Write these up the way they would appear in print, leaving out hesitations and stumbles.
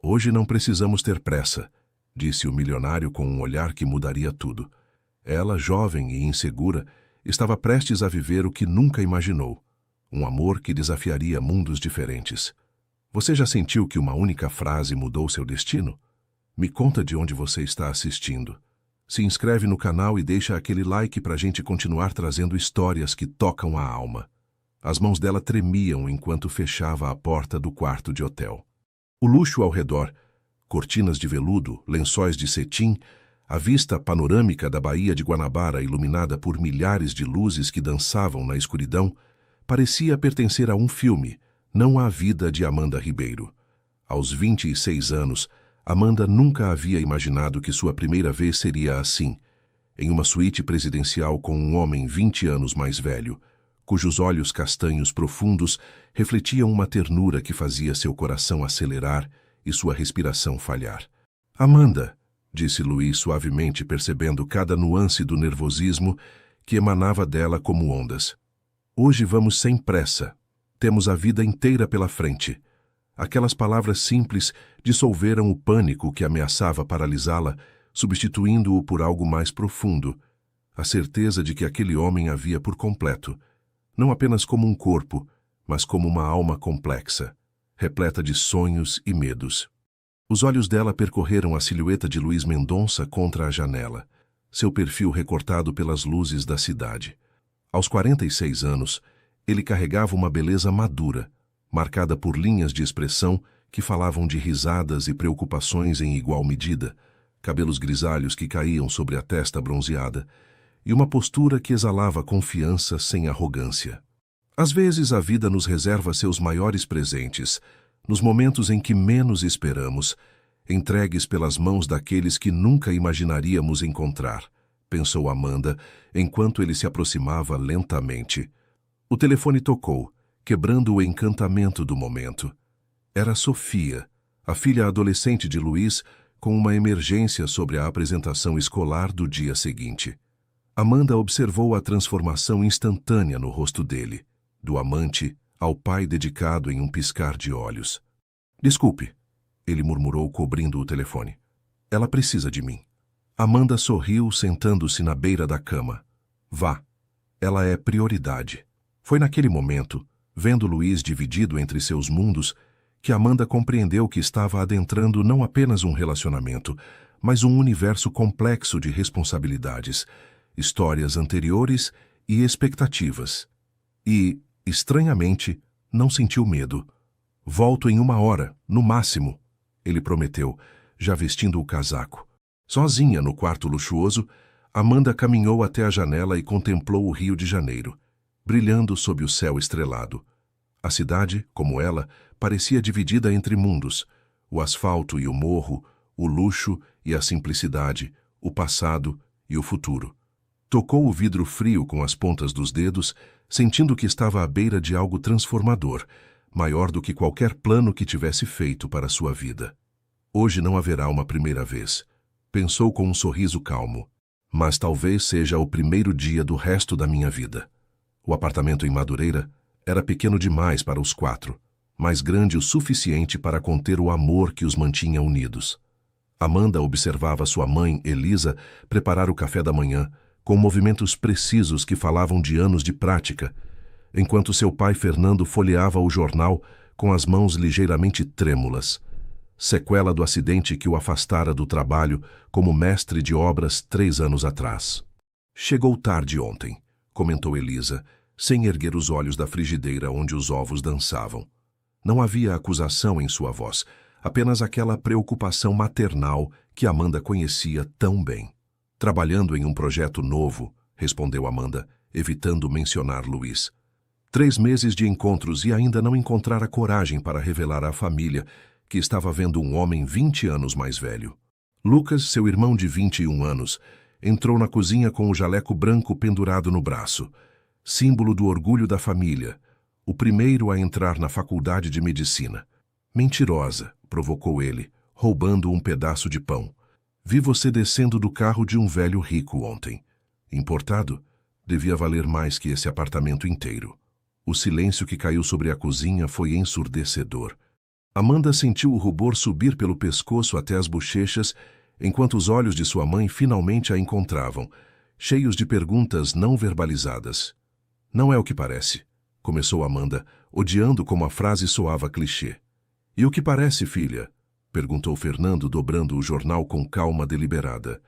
Hoje não precisamos ter pressa, disse o milionário com um olhar que mudaria tudo. Ela, jovem e insegura, estava prestes a viver o que nunca imaginou. Um amor que desafiaria mundos diferentes. Você já sentiu que uma única frase mudou seu destino? Me conta de onde você está assistindo. Se inscreve no canal e deixa aquele like para a gente continuar trazendo histórias que tocam a alma. As mãos dela tremiam enquanto fechava a porta do quarto de hotel. O luxo ao redor, cortinas de veludo, lençóis de cetim, a vista panorâmica da Baía de Guanabara iluminada por milhares de luzes que dançavam na escuridão, parecia pertencer a um filme, não à vida de Amanda Ribeiro. Aos 26 anos, Amanda nunca havia imaginado que sua primeira vez seria assim, em uma suíte presidencial com um homem 20 anos mais velho, cujos olhos castanhos profundos refletiam uma ternura que fazia seu coração acelerar e sua respiração falhar. Amanda, disse Luiz suavemente, percebendo cada nuance do nervosismo que emanava dela como ondas. Hoje vamos sem pressa. Temos a vida inteira pela frente. Aquelas palavras simples dissolveram o pânico que ameaçava paralisá-la, substituindo-o por algo mais profundo, a certeza de que aquele homem a via por completo, não apenas como um corpo, mas como uma alma complexa, repleta de sonhos e medos. Os olhos dela percorreram a silhueta de Luiz Mendonça contra a janela, seu perfil recortado pelas luzes da cidade. Aos 46 anos, ele carregava uma beleza madura, marcada por linhas de expressão que falavam de risadas e preocupações em igual medida, cabelos grisalhos que caíam sobre a testa bronzeada, e uma postura que exalava confiança sem arrogância. Às vezes a vida nos reserva seus maiores presentes, nos momentos em que menos esperamos, entregues pelas mãos daqueles que nunca imaginaríamos encontrar, pensou Amanda, enquanto ele se aproximava lentamente. O telefone tocou, quebrando o encantamento do momento. Era Sofia, a filha adolescente de Luiz, com uma emergência sobre a apresentação escolar do dia seguinte. Amanda observou a transformação instantânea no rosto dele, do amante ao pai dedicado em um piscar de olhos. Desculpe, ele murmurou cobrindo o telefone. Ela precisa de mim. Amanda sorriu sentando-se na beira da cama. Vá, ela é prioridade. Foi naquele momento, vendo Luiz dividido entre seus mundos, que Amanda compreendeu que estava adentrando não apenas um relacionamento, mas um universo complexo de responsabilidades, histórias anteriores e expectativas. E, estranhamente, não sentiu medo. Volto em 1 hora, no máximo, ele prometeu, já vestindo o casaco. Sozinha no quarto luxuoso, Amanda caminhou até a janela e contemplou o Rio de Janeiro, brilhando sob o céu estrelado. A cidade, como ela, parecia dividida entre mundos, o asfalto e o morro, o luxo e a simplicidade, o passado e o futuro. Tocou o vidro frio com as pontas dos dedos, sentindo que estava à beira de algo transformador, maior do que qualquer plano que tivesse feito para sua vida. Hoje não haverá uma primeira vez, pensou com um sorriso calmo, mas talvez seja o primeiro dia do resto da minha vida. O apartamento em Madureira era pequeno demais para os 4, mas grande o suficiente para conter o amor que os mantinha unidos. Amanda observava sua mãe, Elisa, preparar o café da manhã, com movimentos precisos que falavam de anos de prática, enquanto seu pai Fernando folheava o jornal com as mãos ligeiramente trêmulas, sequela do acidente que o afastara do trabalho como mestre de obras 3 anos atrás. Chegou tarde ontem, comentou Elisa, sem erguer os olhos da frigideira onde os ovos dançavam. Não havia acusação em sua voz, apenas aquela preocupação maternal que Amanda conhecia tão bem. Trabalhando em um projeto novo, respondeu Amanda, evitando mencionar Luiz. 3 meses de encontros e ainda não encontrara coragem para revelar à família que estava vendo um homem 20 anos mais velho. Lucas, seu irmão de 21 anos, entrou na cozinha com o jaleco branco pendurado no braço, símbolo do orgulho da família, o primeiro a entrar na faculdade de medicina. Mentirosa, provocou ele, roubando um pedaço de pão. Vi você descendo do carro de um velho rico ontem. Importado, devia valer mais que esse apartamento inteiro. O silêncio que caiu sobre a cozinha foi ensurdecedor. Amanda sentiu o rubor subir pelo pescoço até as bochechas, enquanto os olhos de sua mãe finalmente a encontravam, cheios de perguntas não verbalizadas. Não é o que parece, começou Amanda, odiando como a frase soava clichê. E o que parece, filha? Perguntou Fernando, dobrando o jornal com calma deliberada.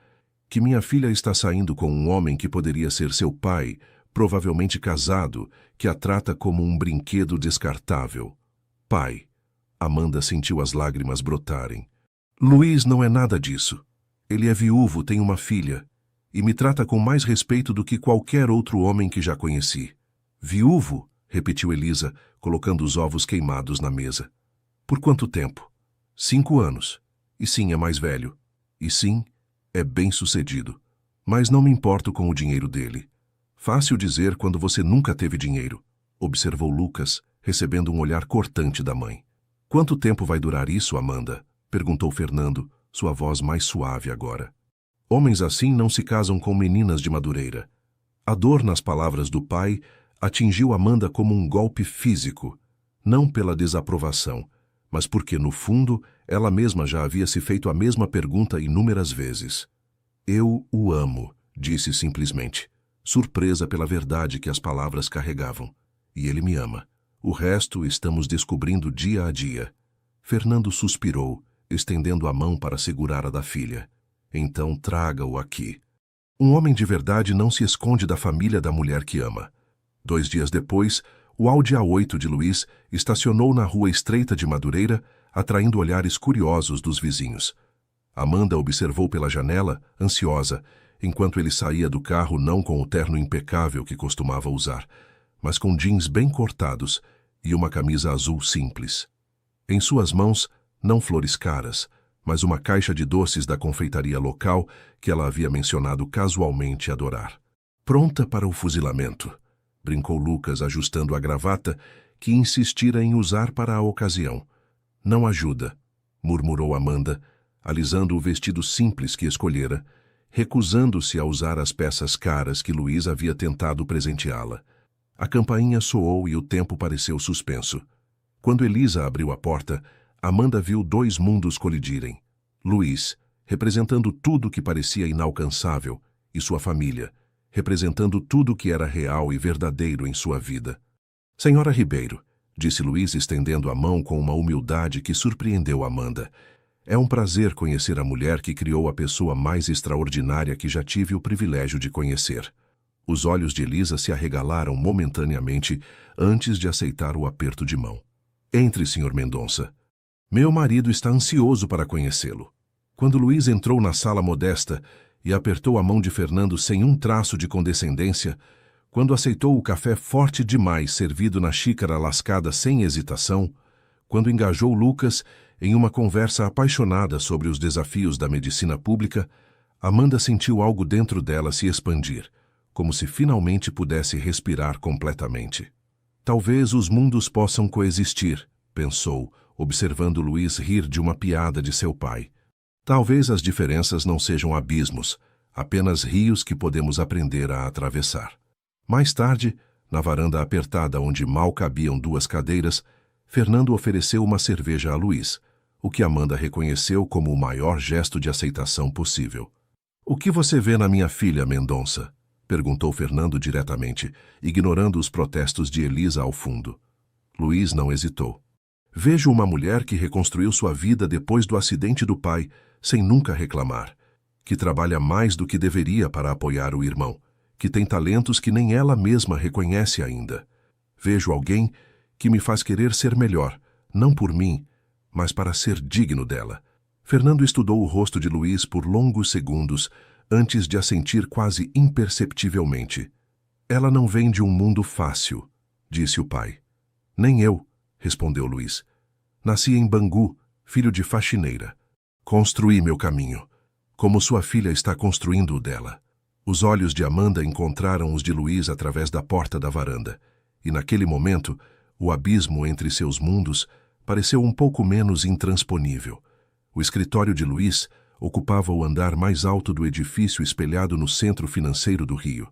Que minha filha está saindo com um homem que poderia ser seu pai, provavelmente casado, que a trata como um brinquedo descartável. Pai. Amanda sentiu as lágrimas brotarem. Luiz não é nada disso. Ele é viúvo, tem uma filha, e me trata com mais respeito do que qualquer outro homem que já conheci. Viúvo? Repetiu Elisa, colocando os ovos queimados na mesa. Por quanto tempo? 5 anos. E sim, é mais velho. E sim, é bem-sucedido. Mas não me importo com o dinheiro dele. Fácil dizer quando você nunca teve dinheiro, observou Lucas, recebendo um olhar cortante da mãe. Quanto tempo vai durar isso, Amanda? Perguntou Fernando, sua voz mais suave agora. Homens assim não se casam com meninas de Madureira. A dor nas palavras do pai atingiu Amanda como um golpe físico, não pela desaprovação, mas porque, no fundo, ela mesma já havia se feito a mesma pergunta inúmeras vezes. Eu o amo, disse simplesmente, surpresa pela verdade que as palavras carregavam. E ele me ama. O resto estamos descobrindo dia a dia. Fernando suspirou, estendendo a mão para segurar a da filha. Então traga-o aqui. Um homem de verdade não se esconde da família da mulher que ama. 2 dias depois, o Audi A8 de Luiz estacionou na rua estreita de Madureira, atraindo olhares curiosos dos vizinhos. Amanda observou pela janela, ansiosa, enquanto ele saía do carro não com o terno impecável que costumava usar, mas com jeans bem cortados e uma camisa azul simples. Em suas mãos, não flores caras, mas uma caixa de doces da confeitaria local que ela havia mencionado casualmente adorar. Pronta para o fuzilamento, brincou Lucas, ajustando a gravata que insistira em usar para a ocasião. Não ajuda, murmurou Amanda, alisando o vestido simples que escolhera, recusando-se a usar as peças caras que Luiz havia tentado presenteá-la. A campainha soou e o tempo pareceu suspenso. Quando Elisa abriu a porta, Amanda viu 2 mundos colidirem. Luiz, representando tudo que parecia inalcançável, e sua família, representando tudo que era real e verdadeiro em sua vida. Senhora Ribeiro, disse Luiz estendendo a mão com uma humildade que surpreendeu Amanda. É um prazer conhecer a mulher que criou a pessoa mais extraordinária que já tive o privilégio de conhecer. Os olhos de Elisa se arregalaram momentaneamente antes de aceitar o aperto de mão. Entre, Sr. Mendonça. Meu marido está ansioso para conhecê-lo. Quando Luiz entrou na sala modesta e apertou a mão de Fernando sem um traço de condescendência, quando aceitou o café forte demais servido na xícara lascada sem hesitação, quando engajou Lucas em uma conversa apaixonada sobre os desafios da medicina pública, Amanda sentiu algo dentro dela se expandir, como se finalmente pudesse respirar completamente. Talvez os mundos possam coexistir, pensou, observando Luiz rir de uma piada de seu pai. Talvez as diferenças não sejam abismos, apenas rios que podemos aprender a atravessar. Mais tarde, na varanda apertada onde mal cabiam 2 cadeiras, Fernando ofereceu uma cerveja a Luiz, o que Amanda reconheceu como o maior gesto de aceitação possível. O que você vê na minha filha, Mendonça? Perguntou Fernando diretamente, ignorando os protestos de Elisa ao fundo. Luiz não hesitou. Vejo uma mulher que reconstruiu sua vida depois do acidente do pai, sem nunca reclamar, que trabalha mais do que deveria para apoiar o irmão, que tem talentos que nem ela mesma reconhece ainda. Vejo alguém que me faz querer ser melhor, não por mim, mas para ser digno dela. Fernando estudou o rosto de Luiz por longos segundos, antes de assentir quase imperceptivelmente. Ela não vem de um mundo fácil, disse o pai. Nem eu, respondeu Luiz. Nasci em Bangu, filho de faxineira. Construí meu caminho, como sua filha está construindo o dela. Os olhos de Amanda encontraram os de Luiz através da porta da varanda, e naquele momento, o abismo entre seus mundos pareceu um pouco menos intransponível. O escritório de Luiz ocupava o andar mais alto do edifício espelhado no centro financeiro do Rio.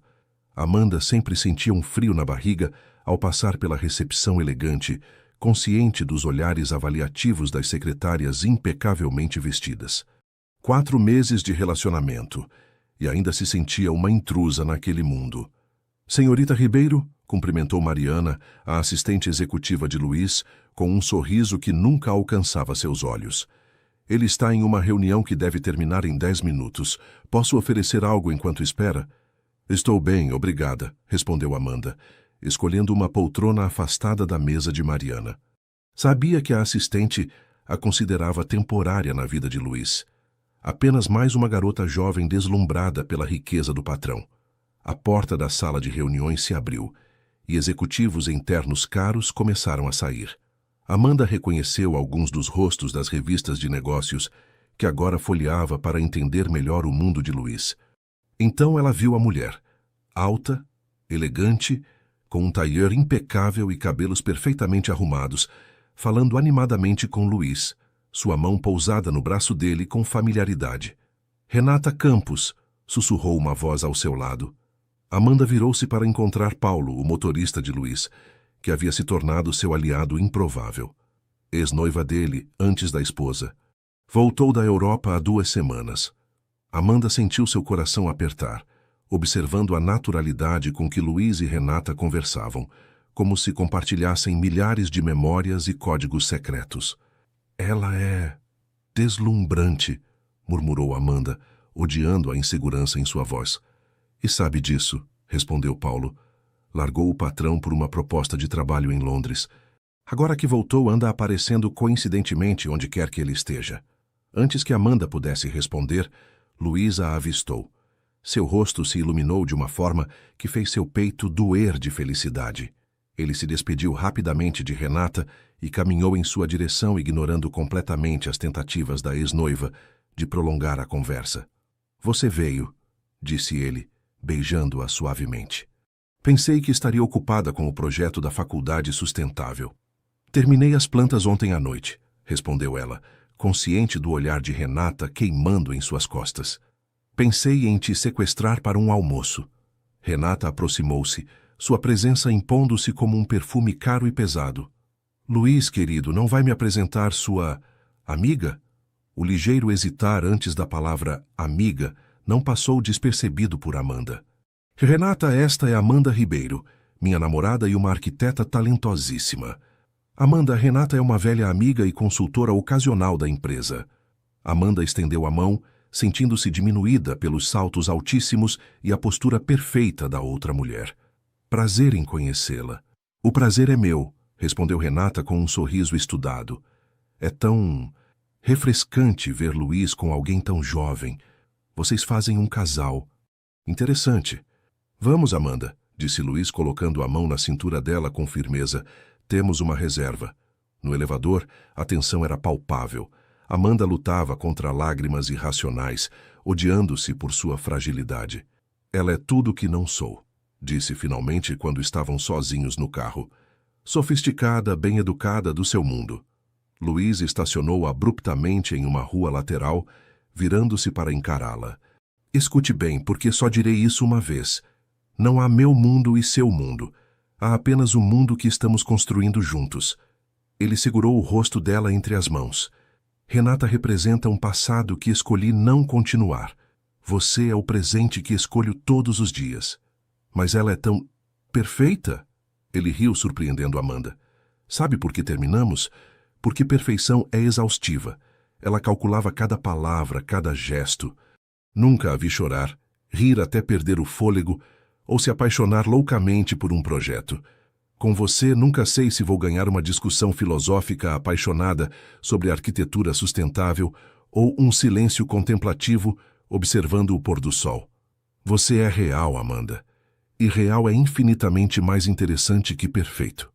Amanda sempre sentia um frio na barriga ao passar pela recepção elegante, consciente dos olhares avaliativos das secretárias impecavelmente vestidas. 4 meses de relacionamento, e ainda se sentia uma intrusa naquele mundo. Senhorita Ribeiro, cumprimentou Mariana, a assistente executiva de Luiz, com um sorriso que nunca alcançava seus olhos. Ele está em uma reunião que deve terminar em 10 minutos. Posso oferecer algo enquanto espera? Estou bem, obrigada, respondeu Amanda, escolhendo uma poltrona afastada da mesa de Mariana. Sabia que a assistente a considerava temporária na vida de Luiz. Apenas mais uma garota jovem deslumbrada pela riqueza do patrão. A porta da sala de reuniões se abriu, e executivos internos caros começaram a sair. Amanda reconheceu alguns dos rostos das revistas de negócios que agora folheava para entender melhor o mundo de Luiz. Então ela viu a mulher, alta, elegante, com um tailleur impecável e cabelos perfeitamente arrumados, falando animadamente com Luiz, sua mão pousada no braço dele com familiaridade. Renata Campos, sussurrou uma voz ao seu lado. Amanda virou-se para encontrar Paulo, o motorista de Luiz, que havia se tornado seu aliado improvável. Ex-noiva dele, antes da esposa. Voltou da Europa há 2 semanas. Amanda sentiu seu coração apertar, observando a naturalidade com que Luiz e Renata conversavam, como se compartilhassem milhares de memórias e códigos secretos. Ela é deslumbrante, murmurou Amanda, odiando a insegurança em sua voz. E sabe disso, respondeu Paulo. Largou o patrão por uma proposta de trabalho em Londres. Agora que voltou, anda aparecendo coincidentemente onde quer que ele esteja. Antes que Amanda pudesse responder, Luiz a avistou. Seu rosto se iluminou de uma forma que fez seu peito doer de felicidade. Ele se despediu rapidamente de Renata e caminhou em sua direção, ignorando completamente as tentativas da ex-noiva de prolongar a conversa. Você veio, disse ele, beijando-a suavemente. Pensei que estaria ocupada com o projeto da faculdade sustentável. Terminei as plantas ontem à noite, respondeu ela, consciente do olhar de Renata queimando em suas costas. Pensei em te sequestrar para um almoço. Renata aproximou-se, sua presença impondo-se como um perfume caro e pesado. Luiz, querido, não vai me apresentar sua amiga? O ligeiro hesitar antes da palavra amiga não passou despercebido por Amanda. Renata, esta é Amanda Ribeiro, minha namorada e uma arquiteta talentosíssima. Amanda, Renata é uma velha amiga e consultora ocasional da empresa. Amanda estendeu a mão, sentindo-se diminuída pelos saltos altíssimos e a postura perfeita da outra mulher. Prazer em conhecê-la. O prazer é meu, respondeu Renata com um sorriso estudado. É tão refrescante ver Luiz com alguém tão jovem. Vocês fazem um casal. Interessante. Vamos, Amanda, disse Luiz colocando a mão na cintura dela com firmeza. Temos uma reserva. No elevador, a tensão era palpável. Amanda lutava contra lágrimas irracionais, odiando-se por sua fragilidade. Ela é tudo que não sou, disse finalmente quando estavam sozinhos no carro. Sofisticada, bem-educada do seu mundo. Luiz estacionou abruptamente em uma rua lateral, virando-se para encará-la. Escute bem, porque só direi isso uma vez. Não há meu mundo e seu mundo. Há apenas o mundo que estamos construindo juntos. Ele segurou o rosto dela entre as mãos. Renata representa um passado que escolhi não continuar. Você é o presente que escolho todos os dias. Mas ela é tão perfeita? Ele riu, surpreendendo Amanda. Sabe por que terminamos? Porque perfeição é exaustiva. Ela calculava cada palavra, cada gesto. Nunca a vi chorar, rir até perder o fôlego ou se apaixonar loucamente por um projeto. Com você, nunca sei se vou ganhar uma discussão filosófica apaixonada sobre arquitetura sustentável ou um silêncio contemplativo observando o pôr do sol. Você é real, Amanda. E real é infinitamente mais interessante que perfeito.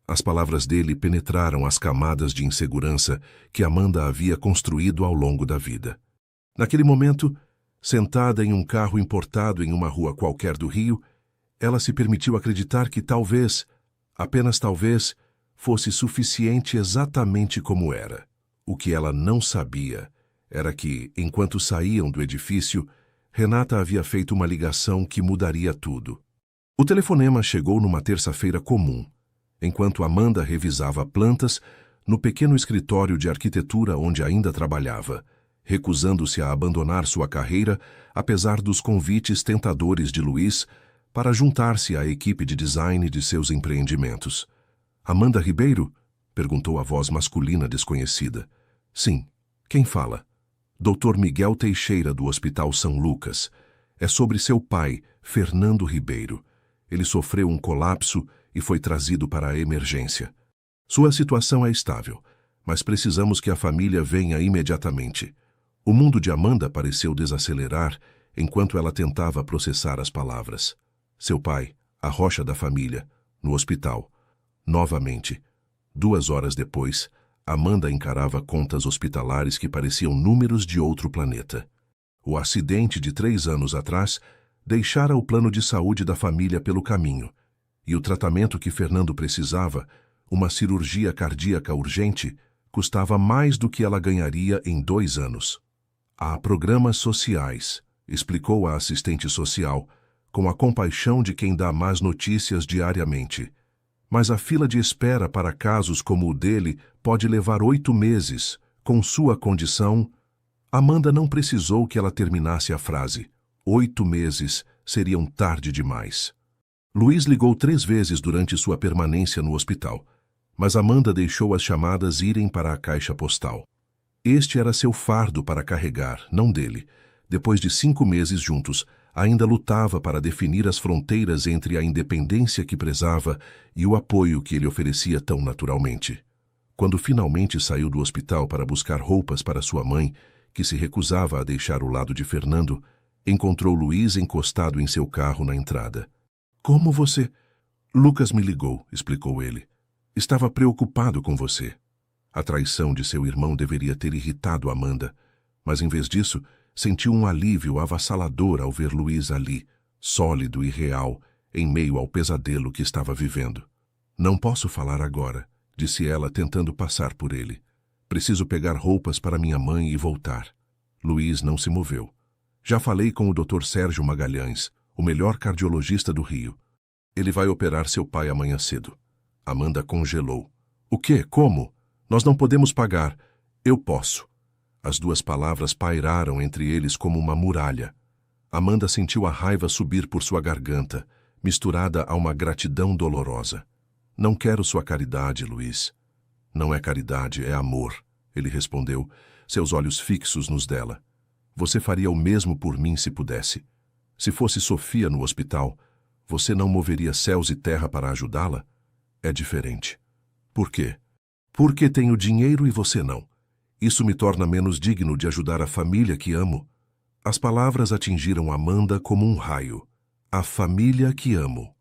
As palavras dele penetraram as camadas de insegurança que Amanda havia construído ao longo da vida. Naquele momento, sentada em um carro importado em uma rua qualquer do Rio, ela se permitiu acreditar que talvez, apenas talvez, fosse suficiente exatamente como era. O que ela não sabia era que, enquanto saíam do edifício, Renata havia feito uma ligação que mudaria tudo. O telefonema chegou numa terça-feira comum, enquanto Amanda revisava plantas no pequeno escritório de arquitetura onde ainda trabalhava, recusando-se a abandonar sua carreira apesar dos convites tentadores de Luiz para juntar-se à equipe de design de seus empreendimentos. Amanda Ribeiro? Perguntou a voz masculina desconhecida. Sim. Quem fala? Dr. Miguel Teixeira, do Hospital São Lucas. É sobre seu pai, Fernando Ribeiro. Ele sofreu um colapso e foi trazido para a emergência. Sua situação é estável, mas precisamos que a família venha imediatamente. O mundo de Amanda pareceu desacelerar enquanto ela tentava processar as palavras. Seu pai, a rocha da família, no hospital. Novamente. 2 horas depois, Amanda encarava contas hospitalares que pareciam números de outro planeta. O acidente de 3 anos atrás deixara o plano de saúde da família pelo caminho, e o tratamento que Fernando precisava, uma cirurgia cardíaca urgente, custava mais do que ela ganharia em 2 anos. Há programas sociais, explicou a assistente social, com a compaixão de quem dá más notícias diariamente. Mas a fila de espera para casos como o dele pode levar 8 meses. Com sua condição, Amanda não precisou que ela terminasse a frase. 8 meses seriam tarde demais. Luiz ligou 3 vezes durante sua permanência no hospital, mas Amanda deixou as chamadas irem para a caixa postal. Este era seu fardo para carregar, não dele. Depois de 5 meses juntos, ainda lutava para definir as fronteiras entre a independência que prezava e o apoio que ele oferecia tão naturalmente. Quando finalmente saiu do hospital para buscar roupas para sua mãe, que se recusava a deixar o lado de Fernando, encontrou Luiz encostado em seu carro na entrada. Como você... Lucas me ligou, explicou ele. Estava preocupado com você. A traição de seu irmão deveria ter irritado Amanda, mas em vez disso, sentiu um alívio avassalador ao ver Luiz ali, sólido e real, em meio ao pesadelo que estava vivendo. Não posso falar agora, disse ela tentando passar por ele. Preciso pegar roupas para minha mãe e voltar. Luiz não se moveu. Já falei com o Dr. Sérgio Magalhães, o melhor cardiologista do Rio. Ele vai operar seu pai amanhã cedo. Amanda congelou. O quê? Como? Nós não podemos pagar. Eu posso. As 2 palavras pairaram entre eles como uma muralha. Amanda sentiu a raiva subir por sua garganta, misturada a uma gratidão dolorosa. Não quero sua caridade, Luiz. Não é caridade, é amor, ele respondeu, seus olhos fixos nos dela. Você faria o mesmo por mim se pudesse. Se fosse Sofia no hospital, você não moveria céus e terra para ajudá-la? É diferente. Por quê? Porque tenho dinheiro e você não. Isso me torna menos digno de ajudar a família que amo. As palavras atingiram Amanda como um raio. A família que amo.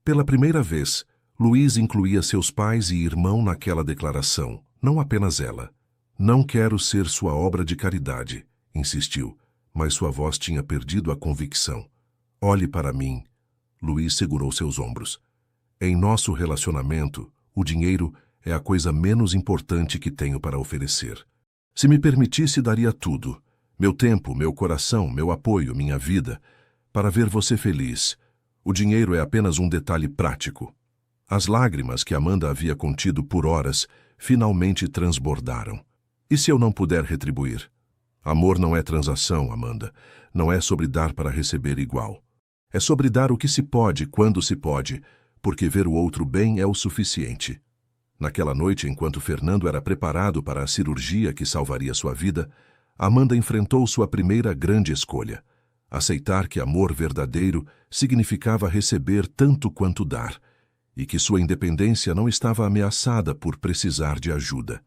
Pela primeira vez, Luiz incluía seus pais e irmão naquela declaração, não apenas ela. Não quero ser sua obra de caridade, insistiu, mas sua voz tinha perdido a convicção. Olhe para mim. Luiz segurou seus ombros. Em nosso relacionamento, o dinheiro é a coisa menos importante que tenho para oferecer. Se me permitisse, daria tudo. Meu tempo, meu coração, meu apoio, minha vida, para ver você feliz. O dinheiro é apenas um detalhe prático. As lágrimas que Amanda havia contido por horas finalmente transbordaram. E se eu não puder retribuir? Amor não é transação, Amanda. Não é sobre dar para receber igual. É sobre dar o que se pode, quando se pode, porque ver o outro bem é o suficiente. Naquela noite, enquanto Fernando era preparado para a cirurgia que salvaria sua vida, Amanda enfrentou sua primeira grande escolha. Aceitar que amor verdadeiro significava receber tanto quanto dar, e que sua independência não estava ameaçada por precisar de ajuda.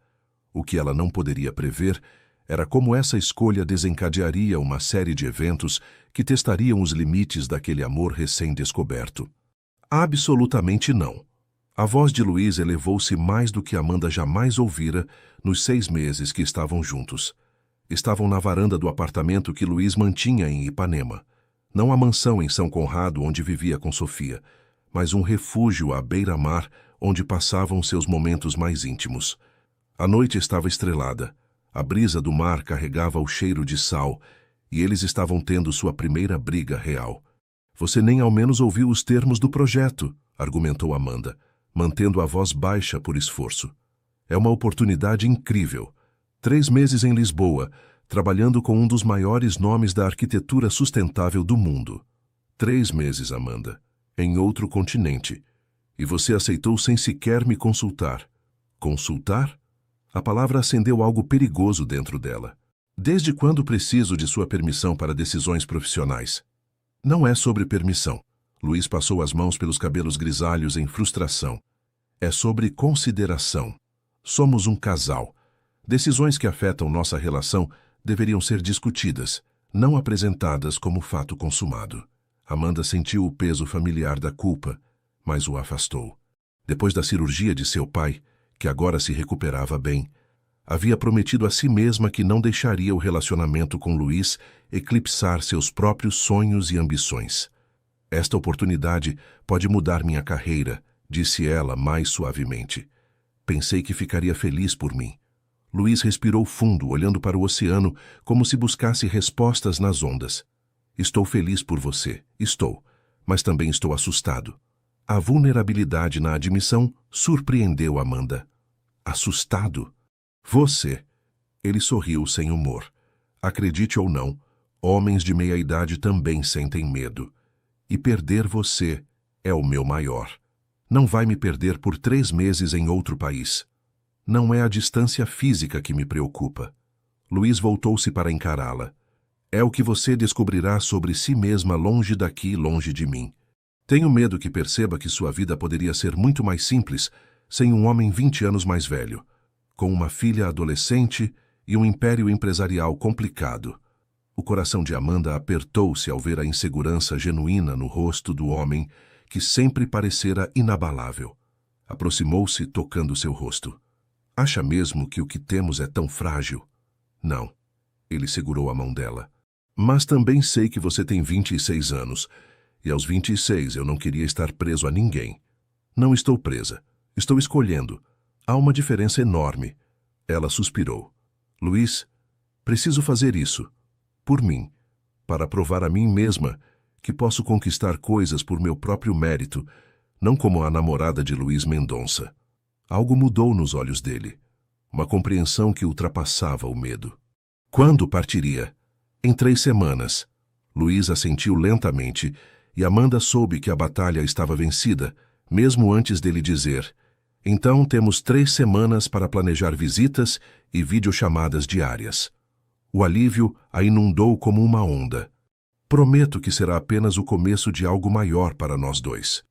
O que ela não poderia prever era como essa escolha desencadearia uma série de eventos que testariam os limites daquele amor recém-descoberto. Absolutamente não. A voz de Luiz elevou-se mais do que Amanda jamais ouvira nos 6 meses que estavam juntos. Estavam na varanda do apartamento que Luiz mantinha em Ipanema. Não a mansão em São Conrado onde vivia com Sofia, mas um refúgio à beira-mar onde passavam seus momentos mais íntimos. A noite estava estrelada. A brisa do mar carregava o cheiro de sal e eles estavam tendo sua primeira briga real. Você nem ao menos ouviu os termos do projeto, argumentou Amanda. mantendo a voz baixa por esforço. É uma oportunidade incrível. 3 meses em Lisboa, trabalhando com um dos maiores nomes da arquitetura sustentável do mundo. 3 meses, Amanda, em outro continente. E você aceitou sem sequer me consultar. Consultar? A palavra acendeu algo perigoso dentro dela. Desde quando preciso de sua permissão para decisões profissionais? Não é sobre permissão. Luiz passou as mãos pelos cabelos grisalhos em frustração. É sobre consideração. Somos um casal. Decisões que afetam nossa relação deveriam ser discutidas, não apresentadas como fato consumado. Amanda sentiu o peso familiar da culpa, mas o afastou. Depois da cirurgia de seu pai, que agora se recuperava bem, havia prometido a si mesma que não deixaria o relacionamento com Luiz eclipsar seus próprios sonhos e ambições. Esta oportunidade pode mudar minha carreira, disse ela mais suavemente. Pensei que ficaria feliz por mim. Luiz respirou fundo, olhando para o oceano, como se buscasse respostas nas ondas. Estou feliz por você, estou, mas também estou assustado. A vulnerabilidade na admissão surpreendeu Amanda. Assustado? Você. Ele sorriu sem humor. Acredite ou não, homens de meia-idade também sentem medo. E perder você é o meu maior. Não vai me perder por 3 meses em outro país. Não é a distância física que me preocupa. Luiz voltou-se para encará-la. É o que você descobrirá sobre si mesma longe daqui, longe de mim. Tenho medo que perceba que sua vida poderia ser muito mais simples sem um homem 20 anos mais velho, com uma filha adolescente e um império empresarial complicado. O coração de Amanda apertou-se ao ver a insegurança genuína no rosto do homem que sempre parecera inabalável. Aproximou-se, tocando seu rosto. Acha mesmo que o que temos é tão frágil? Não. Ele segurou a mão dela. Mas também sei que você tem 26 anos, e aos 26 eu não queria estar preso a ninguém. Não estou presa. Estou escolhendo. Há uma diferença enorme. Ela suspirou. Luiz, preciso fazer isso. Por mim. Para provar a mim mesma que posso conquistar coisas por meu próprio mérito, não como a namorada de Luiz Mendonça. Algo mudou nos olhos dele. Uma compreensão que ultrapassava o medo. Quando partiria? Em 3 semanas. Luiz assentiu lentamente e Amanda soube que a batalha estava vencida, mesmo antes dele dizer: então temos 3 semanas para planejar visitas e videochamadas diárias. O alívio a inundou como uma onda. Prometo que será apenas o começo de algo maior para nós dois.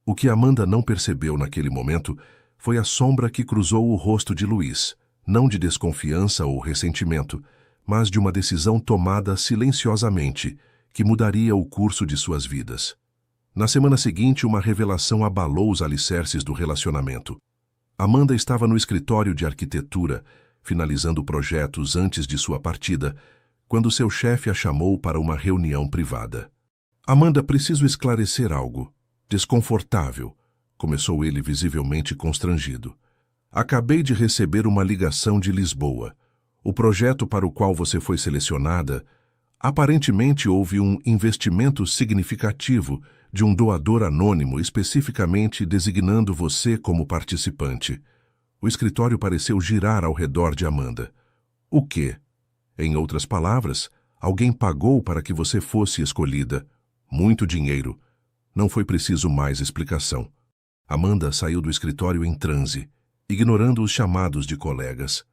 O que Amanda não percebeu naquele momento foi a sombra que cruzou o rosto de Luiz, não de desconfiança ou ressentimento, mas de uma decisão tomada silenciosamente, que mudaria o curso de suas vidas. Na semana seguinte, uma revelação abalou os alicerces do relacionamento. Amanda estava no escritório de arquitetura, finalizando projetos antes de sua partida, quando seu chefe a chamou para uma reunião privada. Amanda, preciso esclarecer algo. Desconfortável, começou ele visivelmente constrangido. Acabei de receber uma ligação de Lisboa. O projeto para o qual você foi selecionada, aparentemente houve um investimento significativo de um doador anônimo, especificamente designando você como participante. O escritório pareceu girar ao redor de Amanda. O quê? Em outras palavras, alguém pagou para que você fosse escolhida. Muito dinheiro. Não foi preciso mais explicação. Amanda saiu do escritório em transe, ignorando os chamados de colegas.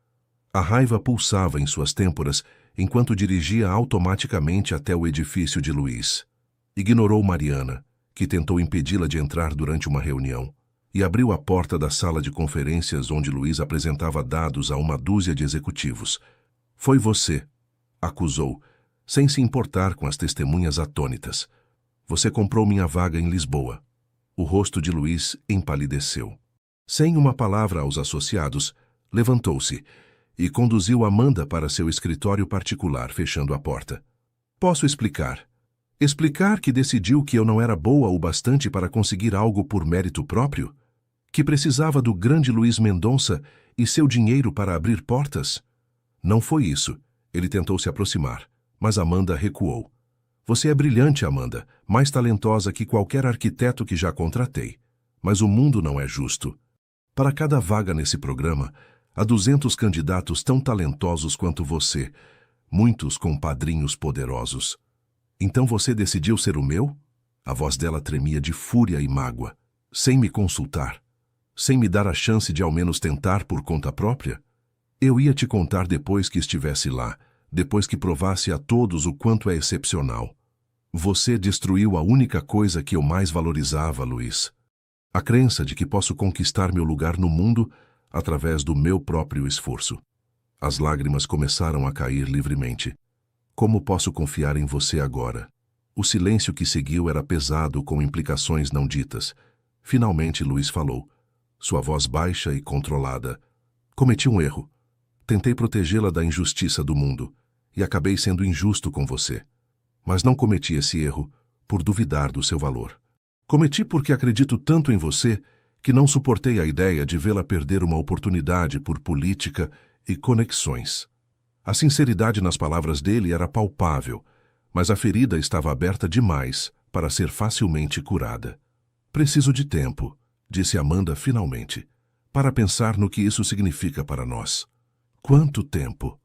A raiva pulsava em suas têmporas enquanto dirigia automaticamente até o edifício de Luiz. Ignorou Mariana, que tentou impedi-la de entrar durante uma reunião, e abriu a porta da sala de conferências onde Luiz apresentava dados a uma dúzia de executivos. Foi você, acusou, sem se importar com as testemunhas atônitas. Você comprou minha vaga em Lisboa. O rosto de Luiz empalideceu. Sem uma palavra aos associados, levantou-se e conduziu Amanda para seu escritório particular, fechando a porta. Posso explicar. Explicar que decidiu que eu não era boa o bastante para conseguir algo por mérito próprio? Que precisava do grande Luiz Mendonça e seu dinheiro para abrir portas? Não foi isso. Ele tentou se aproximar, mas Amanda recuou. Você é brilhante, Amanda, mais talentosa que qualquer arquiteto que já contratei. Mas o mundo não é justo. Para cada vaga nesse programa, há 200 candidatos tão talentosos quanto você, muitos com padrinhos poderosos. Então você decidiu ser o meu? A voz dela tremia de fúria e mágoa. Sem me consultar? Sem me dar a chance de ao menos tentar por conta própria? Eu ia te contar depois que estivesse lá, depois que provasse a todos o quanto é excepcional. Você destruiu a única coisa que eu mais valorizava, Luiz. A crença de que posso conquistar meu lugar no mundo através do meu próprio esforço. As lágrimas começaram a cair livremente. Como posso confiar em você agora? O silêncio que seguiu era pesado com implicações não ditas. Finalmente Luiz falou, sua voz baixa e controlada. Cometi um erro. Tentei protegê-la da injustiça do mundo e acabei sendo injusto com você. Mas não cometi esse erro por duvidar do seu valor. Cometi porque acredito tanto em você que não suportei a ideia de vê-la perder uma oportunidade por política e conexões. A sinceridade nas palavras dele era palpável, mas a ferida estava aberta demais para ser facilmente curada. Preciso de tempo, disse Amanda finalmente, para pensar no que isso significa para nós. Quanto tempo?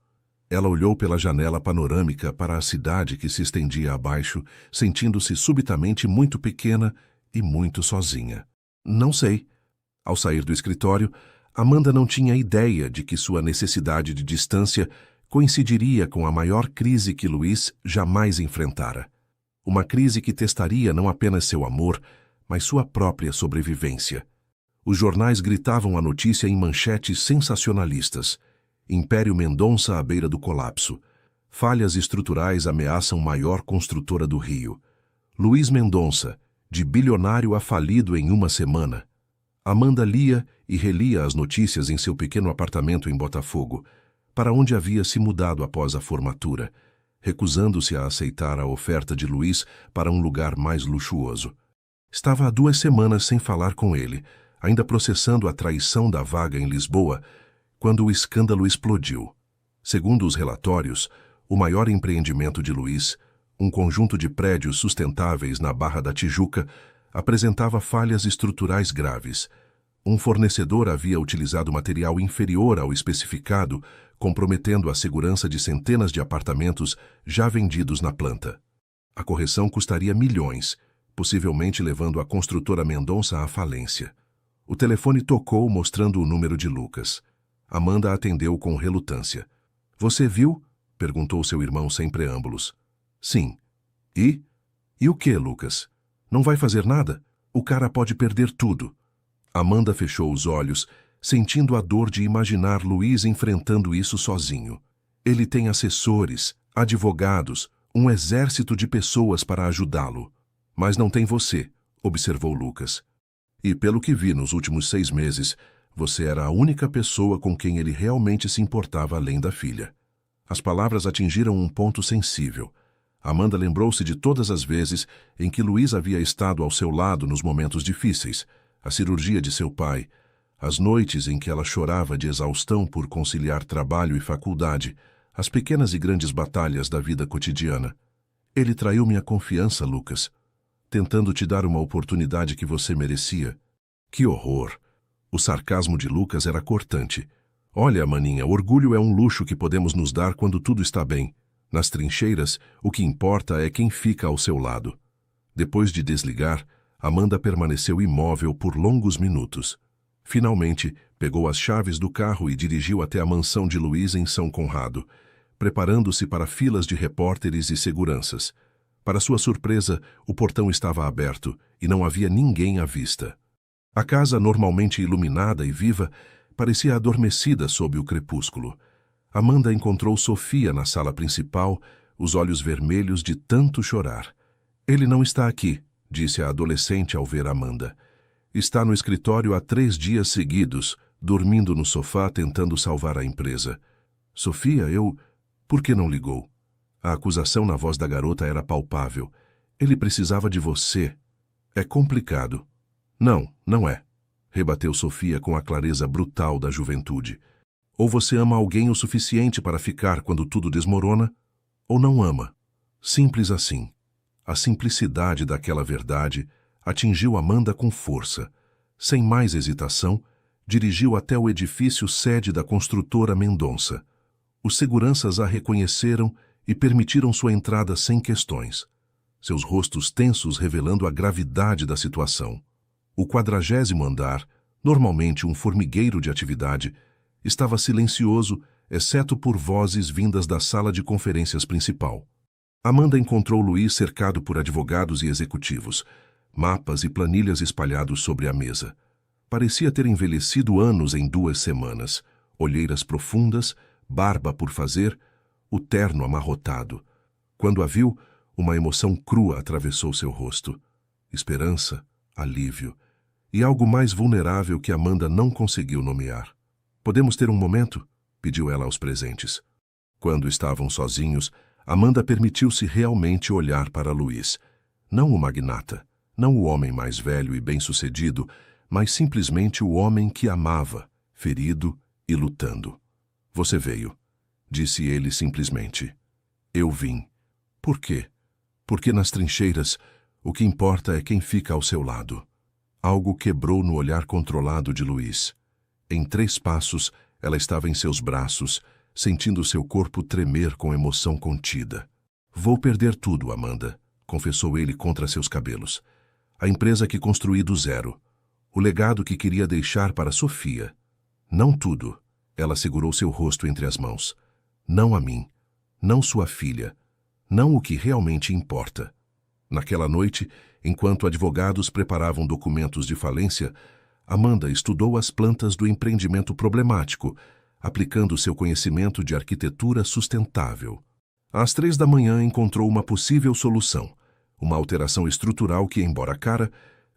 Ela olhou pela janela panorâmica para a cidade que se estendia abaixo, sentindo-se subitamente muito pequena e muito sozinha. Não sei. Ao sair do escritório, Amanda não tinha ideia de que sua necessidade de distância coincidiria com a maior crise que Luiz jamais enfrentara. Uma crise que testaria não apenas seu amor, mas sua própria sobrevivência. Os jornais gritavam a notícia em manchetes sensacionalistas. Império Mendonça à beira do colapso. Falhas estruturais ameaçam maior construtora do Rio. Luiz Mendonça, de bilionário a falido em uma semana. Amanda lia e relia as notícias em seu pequeno apartamento em Botafogo, para onde havia se mudado após a formatura, recusando-se a aceitar a oferta de Luiz para um lugar mais luxuoso. Estava há 2 semanas sem falar com ele, ainda processando a traição da vaga em Lisboa, quando o escândalo explodiu. Segundo os relatórios, o maior empreendimento de Luiz, um conjunto de prédios sustentáveis na Barra da Tijuca, apresentava falhas estruturais graves. Um fornecedor havia utilizado material inferior ao especificado, comprometendo a segurança de centenas de apartamentos já vendidos na planta. A correção custaria milhões, possivelmente levando a construtora Mendonça à falência. O telefone tocou mostrando o número de Lucas. Amanda atendeu com relutância. Você viu? Perguntou seu irmão sem preâmbulos. Sim. E? E o que, Lucas? Não vai fazer nada? O cara pode perder tudo. Amanda fechou os olhos, sentindo a dor de imaginar Luiz enfrentando isso sozinho. Ele tem assessores, advogados, um exército de pessoas para ajudá-lo. Mas não tem você, observou Lucas. E pelo que vi nos últimos 6 meses, você era a única pessoa com quem ele realmente se importava além da filha. As palavras atingiram um ponto sensível. Amanda lembrou-se de todas as vezes em que Luiz havia estado ao seu lado nos momentos difíceis, a cirurgia de seu pai, as noites em que ela chorava de exaustão por conciliar trabalho e faculdade, as pequenas e grandes batalhas da vida cotidiana. Ele traiu minha confiança, Lucas, tentando te dar uma oportunidade que você merecia. Que horror! O sarcasmo de Lucas era cortante. Olha, maninha, orgulho é um luxo que podemos nos dar quando tudo está bem. Nas trincheiras, o que importa é quem fica ao seu lado. Depois de desligar, Amanda permaneceu imóvel por longos minutos. Finalmente, pegou as chaves do carro e dirigiu até a mansão de Luiz em São Conrado, preparando-se para filas de repórteres e seguranças. Para sua surpresa, o portão estava aberto e não havia ninguém à vista. A casa, normalmente iluminada e viva, parecia adormecida sob o crepúsculo. Amanda encontrou Sofia na sala principal, os olhos vermelhos de tanto chorar. Ele não está aqui, disse a adolescente ao ver Amanda. Está no escritório há 3 dias seguidos, dormindo no sofá tentando salvar a empresa. Sofia, Por que não ligou? A acusação na voz da garota era palpável. Ele precisava de você. É complicado. Não, não é, rebateu Sofia com a clareza brutal da juventude. Ou você ama alguém o suficiente para ficar quando tudo desmorona, ou não ama. Simples assim. A simplicidade daquela verdade atingiu Amanda com força. Sem mais hesitação, dirigiu até o edifício sede da construtora Mendonça. Os seguranças a reconheceram e permitiram sua entrada sem questões, seus rostos tensos revelando a gravidade da situação. O 40º andar, normalmente um formigueiro de atividade, estava silencioso, exceto por vozes vindas da sala de conferências principal. Amanda encontrou Luiz cercado por advogados e executivos, mapas e planilhas espalhados sobre a mesa. Parecia ter envelhecido anos em 2 semanas, olheiras profundas, barba por fazer, o terno amarrotado. Quando a viu, uma emoção crua atravessou seu rosto. Esperança, alívio e algo mais vulnerável que Amanda não conseguiu nomear. "Podemos ter um momento?" pediu ela aos presentes. Quando estavam sozinhos, Amanda permitiu-se realmente olhar para Luiz. Não o magnata, não o homem mais velho e bem-sucedido, mas simplesmente o homem que amava, ferido e lutando. "Você veio", disse ele simplesmente. "Eu vim." "Por quê?" "Porque nas trincheiras, o que importa é quem fica ao seu lado." Algo quebrou no olhar controlado de Luiz. Em 3 passos, ela estava em seus braços, sentindo seu corpo tremer com emoção contida. "Vou perder tudo, Amanda", confessou ele contra seus cabelos. "A empresa que construí do zero. O legado que queria deixar para Sofia. Não tudo." Ela segurou seu rosto entre as mãos. "Não a mim. Não sua filha. Não o que realmente importa." Naquela noite, enquanto advogados preparavam documentos de falência, Amanda estudou as plantas do empreendimento problemático, aplicando seu conhecimento de arquitetura sustentável. Às 3 da manhã encontrou uma possível solução, uma alteração estrutural que, embora cara,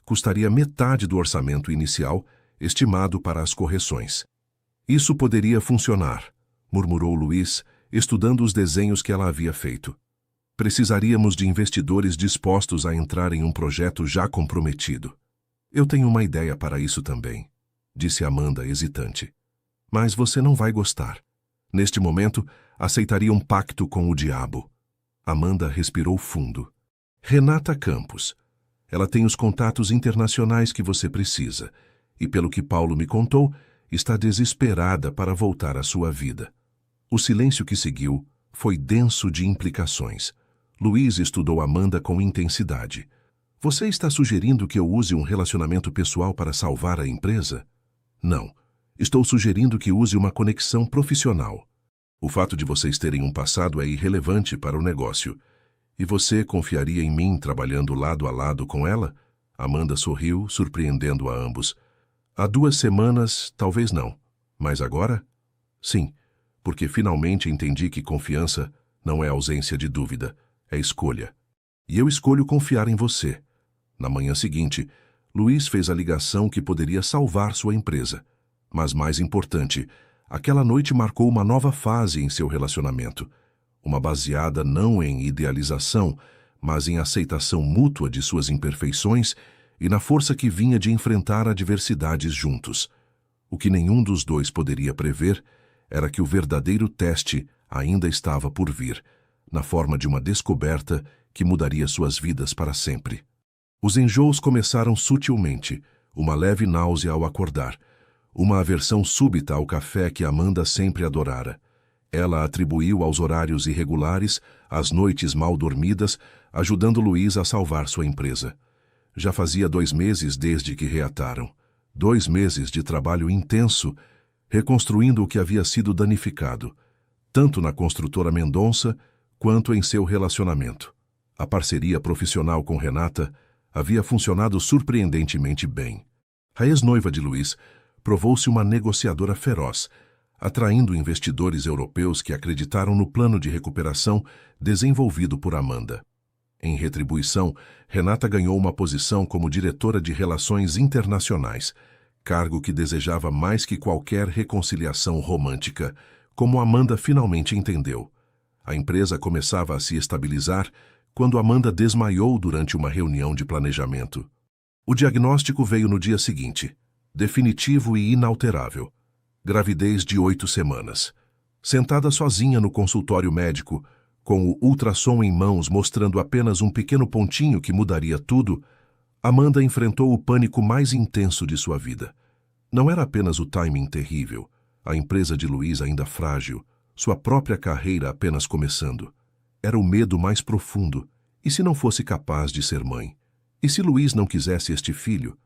custaria metade do orçamento inicial, estimado para as correções. "Isso poderia funcionar", murmurou Luiz, estudando os desenhos que ela havia feito. "Precisaríamos de investidores dispostos a entrar em um projeto já comprometido." "Eu tenho uma ideia para isso também", disse Amanda, hesitante. "Mas você não vai gostar. Neste momento, aceitaria um pacto com o diabo." Amanda respirou fundo. "Renata Campos. Ela tem os contatos internacionais que você precisa, e pelo que Paulo me contou, está desesperada para voltar à sua vida." O silêncio que seguiu foi denso de implicações. Luiz estudou Amanda com intensidade. "Você está sugerindo que eu use um relacionamento pessoal para salvar a empresa?" "Não. Estou sugerindo que use uma conexão profissional. O fato de vocês terem um passado é irrelevante para o negócio. E você confiaria em mim trabalhando lado a lado com ela?" Amanda sorriu, surpreendendo a ambos. "Há 2 semanas, talvez não. Mas agora? Sim, porque finalmente entendi que confiança não é ausência de dúvida, é escolha. E eu escolho confiar em você." Na manhã seguinte, Luiz fez a ligação que poderia salvar sua empresa. Mas mais importante, aquela noite marcou uma nova fase em seu relacionamento. Uma baseada não em idealização, mas em aceitação mútua de suas imperfeições e na força que vinha de enfrentar adversidades juntos. O que nenhum dos dois poderia prever era que o verdadeiro teste ainda estava por vir, na forma de uma descoberta que mudaria suas vidas para sempre. Os enjoos começaram sutilmente, uma leve náusea ao acordar, uma aversão súbita ao café que Amanda sempre adorara. Ela atribuiu aos horários irregulares, às noites mal dormidas, ajudando Luiz a salvar sua empresa. Já fazia 2 meses desde que reataram. 2 meses de trabalho intenso, reconstruindo o que havia sido danificado, tanto na construtora Mendonça quanto em seu relacionamento. A parceria profissional com Renata havia funcionado surpreendentemente bem. A ex-noiva de Luiz provou-se uma negociadora feroz, atraindo investidores europeus que acreditaram no plano de recuperação desenvolvido por Amanda. Em retribuição, Renata ganhou uma posição como diretora de Relações Internacionais, cargo que desejava mais que qualquer reconciliação romântica, como Amanda finalmente entendeu. A empresa começava a se estabilizar quando Amanda desmaiou durante uma reunião de planejamento. O diagnóstico veio no dia seguinte, definitivo e inalterável. Gravidez de 8 semanas. Sentada sozinha no consultório médico, com o ultrassom em mãos mostrando apenas um pequeno pontinho que mudaria tudo, Amanda enfrentou o pânico mais intenso de sua vida. Não era apenas o timing terrível, a empresa de Luiz ainda frágil, sua própria carreira apenas começando. Era o medo mais profundo. E se não fosse capaz de ser mãe? E se Luiz não quisesse este filho?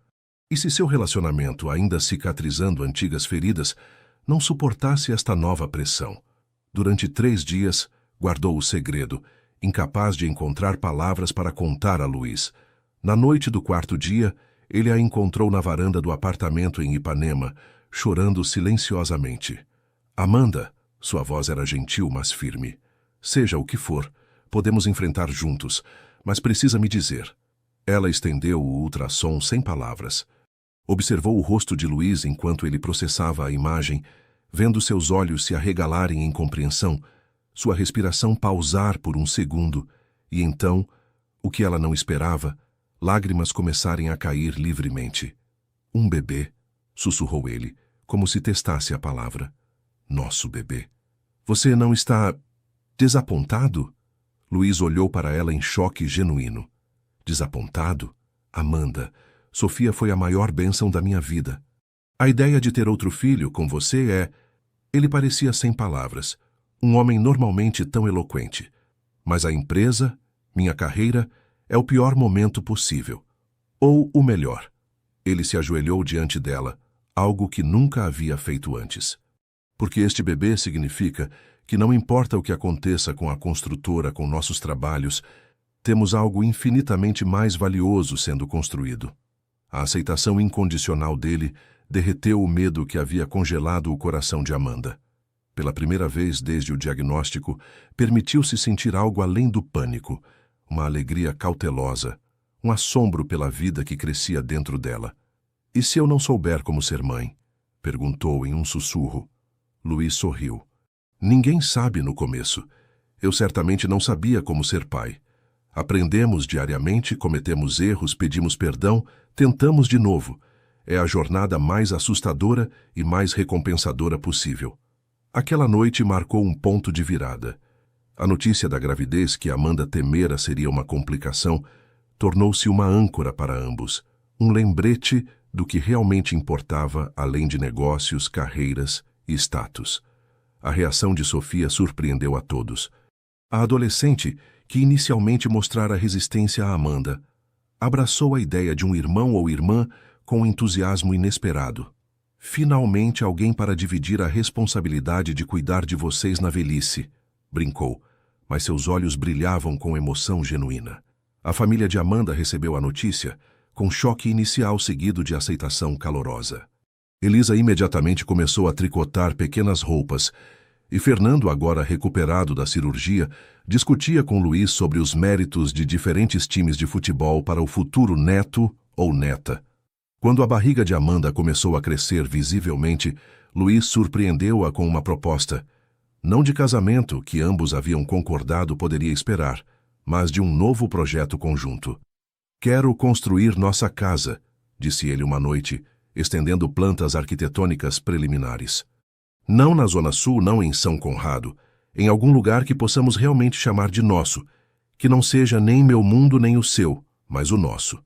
E se seu relacionamento, ainda cicatrizando antigas feridas, não suportasse esta nova pressão? Durante 3 dias, guardou o segredo, incapaz de encontrar palavras para contar a Luiz. Na noite do 4º dia, ele a encontrou na varanda do apartamento em Ipanema, chorando silenciosamente. Amanda, sua voz era gentil, mas firme. Seja o que for, podemos enfrentar juntos, mas precisa me dizer. Ela estendeu o ultrassom sem palavras. Observou o rosto de Luiz enquanto ele processava a imagem, vendo seus olhos se arregalarem em compreensão, sua respiração pausar por um segundo, e então, o que ela não esperava, lágrimas começarem a cair livremente. Um bebê, sussurrou ele, como se testasse a palavra. Nosso bebê. Você não está desapontado? Luiz olhou para ela em choque genuíno. Desapontado? Amanda, Sofia foi a maior bênção da minha vida. A ideia de ter outro filho com você é... Ele parecia sem palavras, um homem normalmente tão eloquente. Mas a empresa, minha carreira, é o pior momento possível. Ou o melhor. Ele se ajoelhou diante dela, algo que nunca havia feito antes. Porque este bebê significa que não importa o que aconteça com a construtora, com nossos trabalhos, temos algo infinitamente mais valioso sendo construído. A aceitação incondicional dele derreteu o medo que havia congelado o coração de Amanda. Pela primeira vez desde o diagnóstico, permitiu-se sentir algo além do pânico, uma alegria cautelosa, um assombro pela vida que crescia dentro dela. E se eu não souber como ser mãe? Perguntou em um sussurro. Luiz sorriu. Ninguém sabe no começo. Eu certamente não sabia como ser pai. Aprendemos diariamente, cometemos erros, pedimos perdão, tentamos de novo. É a jornada mais assustadora e mais recompensadora possível. Aquela noite marcou um ponto de virada. A notícia da gravidez que Amanda temera seria uma complicação tornou-se uma âncora para ambos, um lembrete do que realmente importava além de negócios, carreiras e status. A reação de Sofia surpreendeu a todos. A adolescente, que inicialmente mostrara resistência a Amanda, abraçou a ideia de um irmão ou irmã com um entusiasmo inesperado. Finalmente alguém para dividir a responsabilidade de cuidar de vocês na velhice, brincou, mas seus olhos brilhavam com emoção genuína. A família de Amanda recebeu a notícia, com choque inicial seguido de aceitação calorosa. Elisa imediatamente começou a tricotar pequenas roupas, e Fernando, agora recuperado da cirurgia, discutia com Luiz sobre os méritos de diferentes times de futebol para o futuro neto ou neta. Quando a barriga de Amanda começou a crescer visivelmente, Luiz surpreendeu-a com uma proposta, não de casamento, que ambos haviam concordado poderia esperar, mas de um novo projeto conjunto. Quero construir nossa casa, disse ele uma noite, estendendo plantas arquitetônicas preliminares. Não na Zona Sul, não em São Conrado, em algum lugar que possamos realmente chamar de nosso, que não seja nem meu mundo nem o seu, mas o nosso.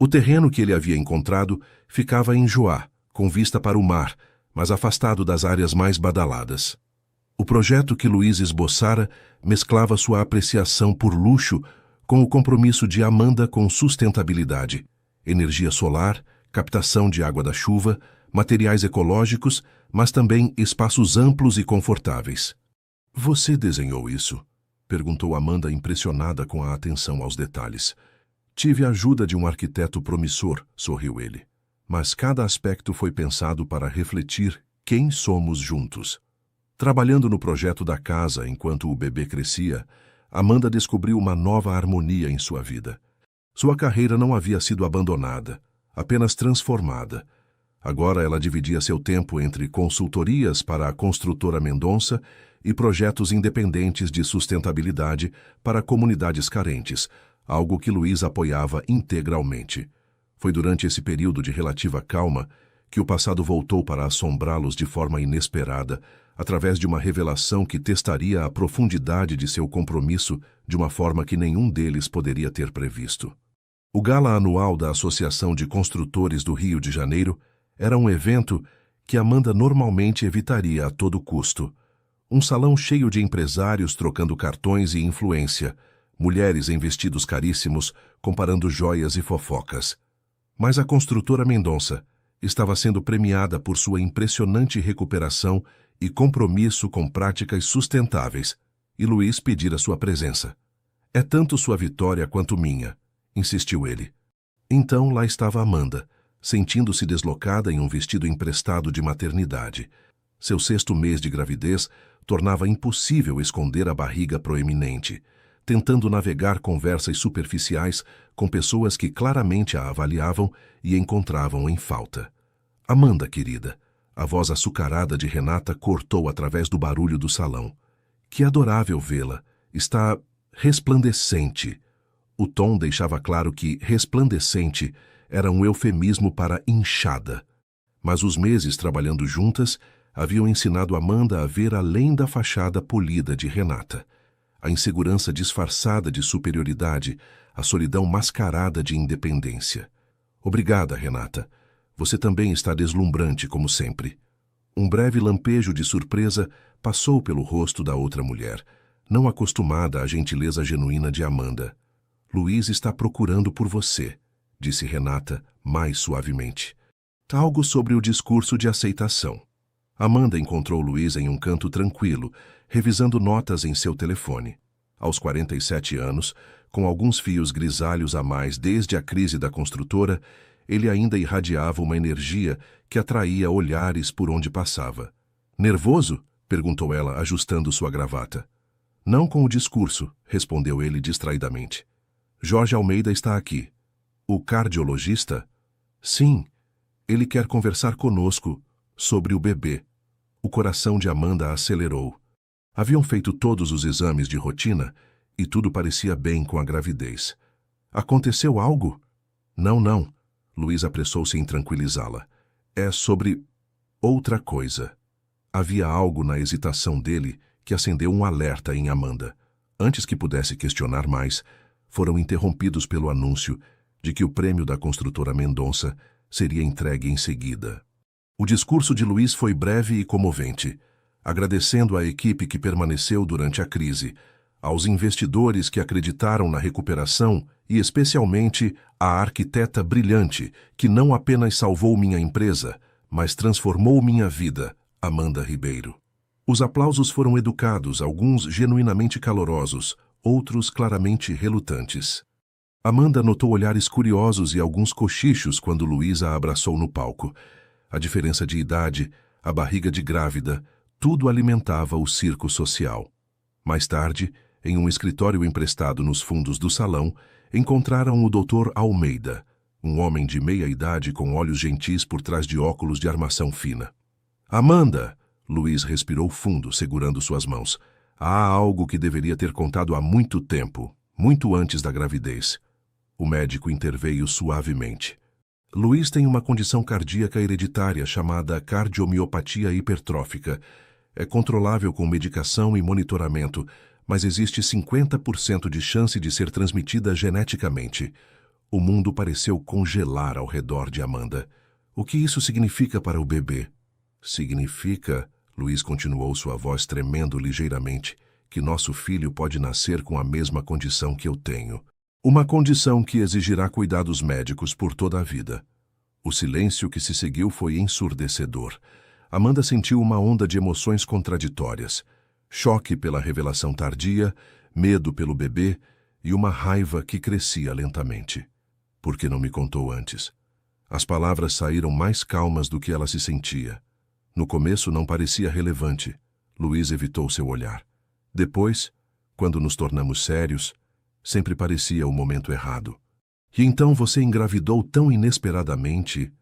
O terreno que ele havia encontrado ficava em Joá, com vista para o mar, mas afastado das áreas mais badaladas. O projeto que Luiz esboçara mesclava sua apreciação por luxo com o compromisso de Amanda com sustentabilidade, energia solar, captação de água da chuva, materiais ecológicos, mas também espaços amplos e confortáveis. Você desenhou isso? Perguntou Amanda, impressionada com a atenção aos detalhes. Tive a ajuda de um arquiteto promissor, sorriu ele. Mas cada aspecto foi pensado para refletir quem somos juntos. Trabalhando no projeto da casa enquanto o bebê crescia, Amanda descobriu uma nova harmonia em sua vida. Sua carreira não havia sido abandonada, apenas transformada. Agora ela dividia seu tempo entre consultorias para a construtora Mendonça e projetos independentes de sustentabilidade para comunidades carentes, algo que Luiz apoiava integralmente. Foi durante esse período de relativa calma que o passado voltou para assombrá-los de forma inesperada, através de uma revelação que testaria a profundidade de seu compromisso de uma forma que nenhum deles poderia ter previsto. O gala anual da Associação de Construtores do Rio de Janeiro era um evento que Amanda normalmente evitaria a todo custo. Um salão cheio de empresários trocando cartões e influência, mulheres em vestidos caríssimos comparando joias e fofocas. Mas a construtora Mendonça estava sendo premiada por sua impressionante recuperação e compromisso com práticas sustentáveis, e Luiz pedira sua presença. É tanto sua vitória quanto minha, insistiu ele. Então lá estava Amanda, sentindo-se deslocada em um vestido emprestado de maternidade. Seu 6º mês de gravidez tornava impossível esconder a barriga proeminente, tentando navegar conversas superficiais com pessoas que claramente a avaliavam e encontravam em falta. Amanda, querida, a voz açucarada de Renata cortou através do barulho do salão. Que adorável vê-la. Está resplandecente. O tom deixava claro que resplandecente era um eufemismo para inchada. Mas os meses trabalhando juntas haviam ensinado Amanda a ver além da fachada polida de Renata. A insegurança disfarçada de superioridade, a solidão mascarada de independência. Obrigada, Renata. Você também está deslumbrante, como sempre. Um breve lampejo de surpresa passou pelo rosto da outra mulher, não acostumada à gentileza genuína de Amanda. Luiz está procurando por você, disse Renata mais suavemente. Algo sobre o discurso de aceitação. Amanda encontrou Luiz em um canto tranquilo, revisando notas em seu telefone. Aos 47 anos, com alguns fios grisalhos a mais desde a crise da construtora, ele ainda irradiava uma energia que atraía olhares por onde passava. Nervoso? Perguntou ela, ajustando sua gravata. Não com o discurso, respondeu ele distraidamente. Jorge Almeida está aqui. O cardiologista? Sim. Ele quer conversar conosco sobre o bebê. O coração de Amanda acelerou. Haviam feito todos os exames de rotina e tudo parecia bem com a gravidez. Aconteceu algo? Não. Luiz apressou-se em tranquilizá-la. É sobre outra coisa. Havia algo na hesitação dele que acendeu um alerta em Amanda. Antes que pudesse questionar mais, foram interrompidos pelo anúncio de que o prêmio da construtora Mendonça seria entregue em seguida. O discurso de Luiz foi breve e comovente, agradecendo à equipe que permaneceu durante a crise, aos investidores que acreditaram na recuperação e, especialmente, à arquiteta brilhante que não apenas salvou minha empresa, mas transformou minha vida, Amanda Ribeiro. Os aplausos foram educados, alguns genuinamente calorosos, outros claramente relutantes. Amanda notou olhares curiosos e alguns cochichos quando Luiz a abraçou no palco. A diferença de idade, a barriga de grávida, tudo alimentava o circo social. Mais tarde, em um escritório emprestado nos fundos do salão, encontraram o Dr. Almeida, um homem de meia idade com olhos gentis por trás de óculos de armação fina. Amanda! Luiz respirou fundo, segurando suas mãos. Há algo que deveria ter contado há muito tempo, muito antes da gravidez. O médico interveio suavemente. Luiz tem uma condição cardíaca hereditária chamada cardiomiopatia hipertrófica. É controlável com medicação e monitoramento, mas existe 50% de chance de ser transmitida geneticamente. O mundo pareceu congelar ao redor de Amanda. O que isso significa para o bebê? Significa, Luiz continuou, sua voz tremendo ligeiramente, que nosso filho pode nascer com a mesma condição que eu tenho. Uma condição que exigirá cuidados médicos por toda a vida. O silêncio que se seguiu foi ensurdecedor. Amanda sentiu uma onda de emoções contraditórias. Choque pela revelação tardia, medo pelo bebê e uma raiva que crescia lentamente. Por que não me contou antes? As palavras saíram mais calmas do que ela se sentia. No começo não parecia relevante. Luiz evitou seu olhar. Depois, quando nos tornamos sérios, sempre parecia o momento errado. E então você engravidou tão inesperadamente.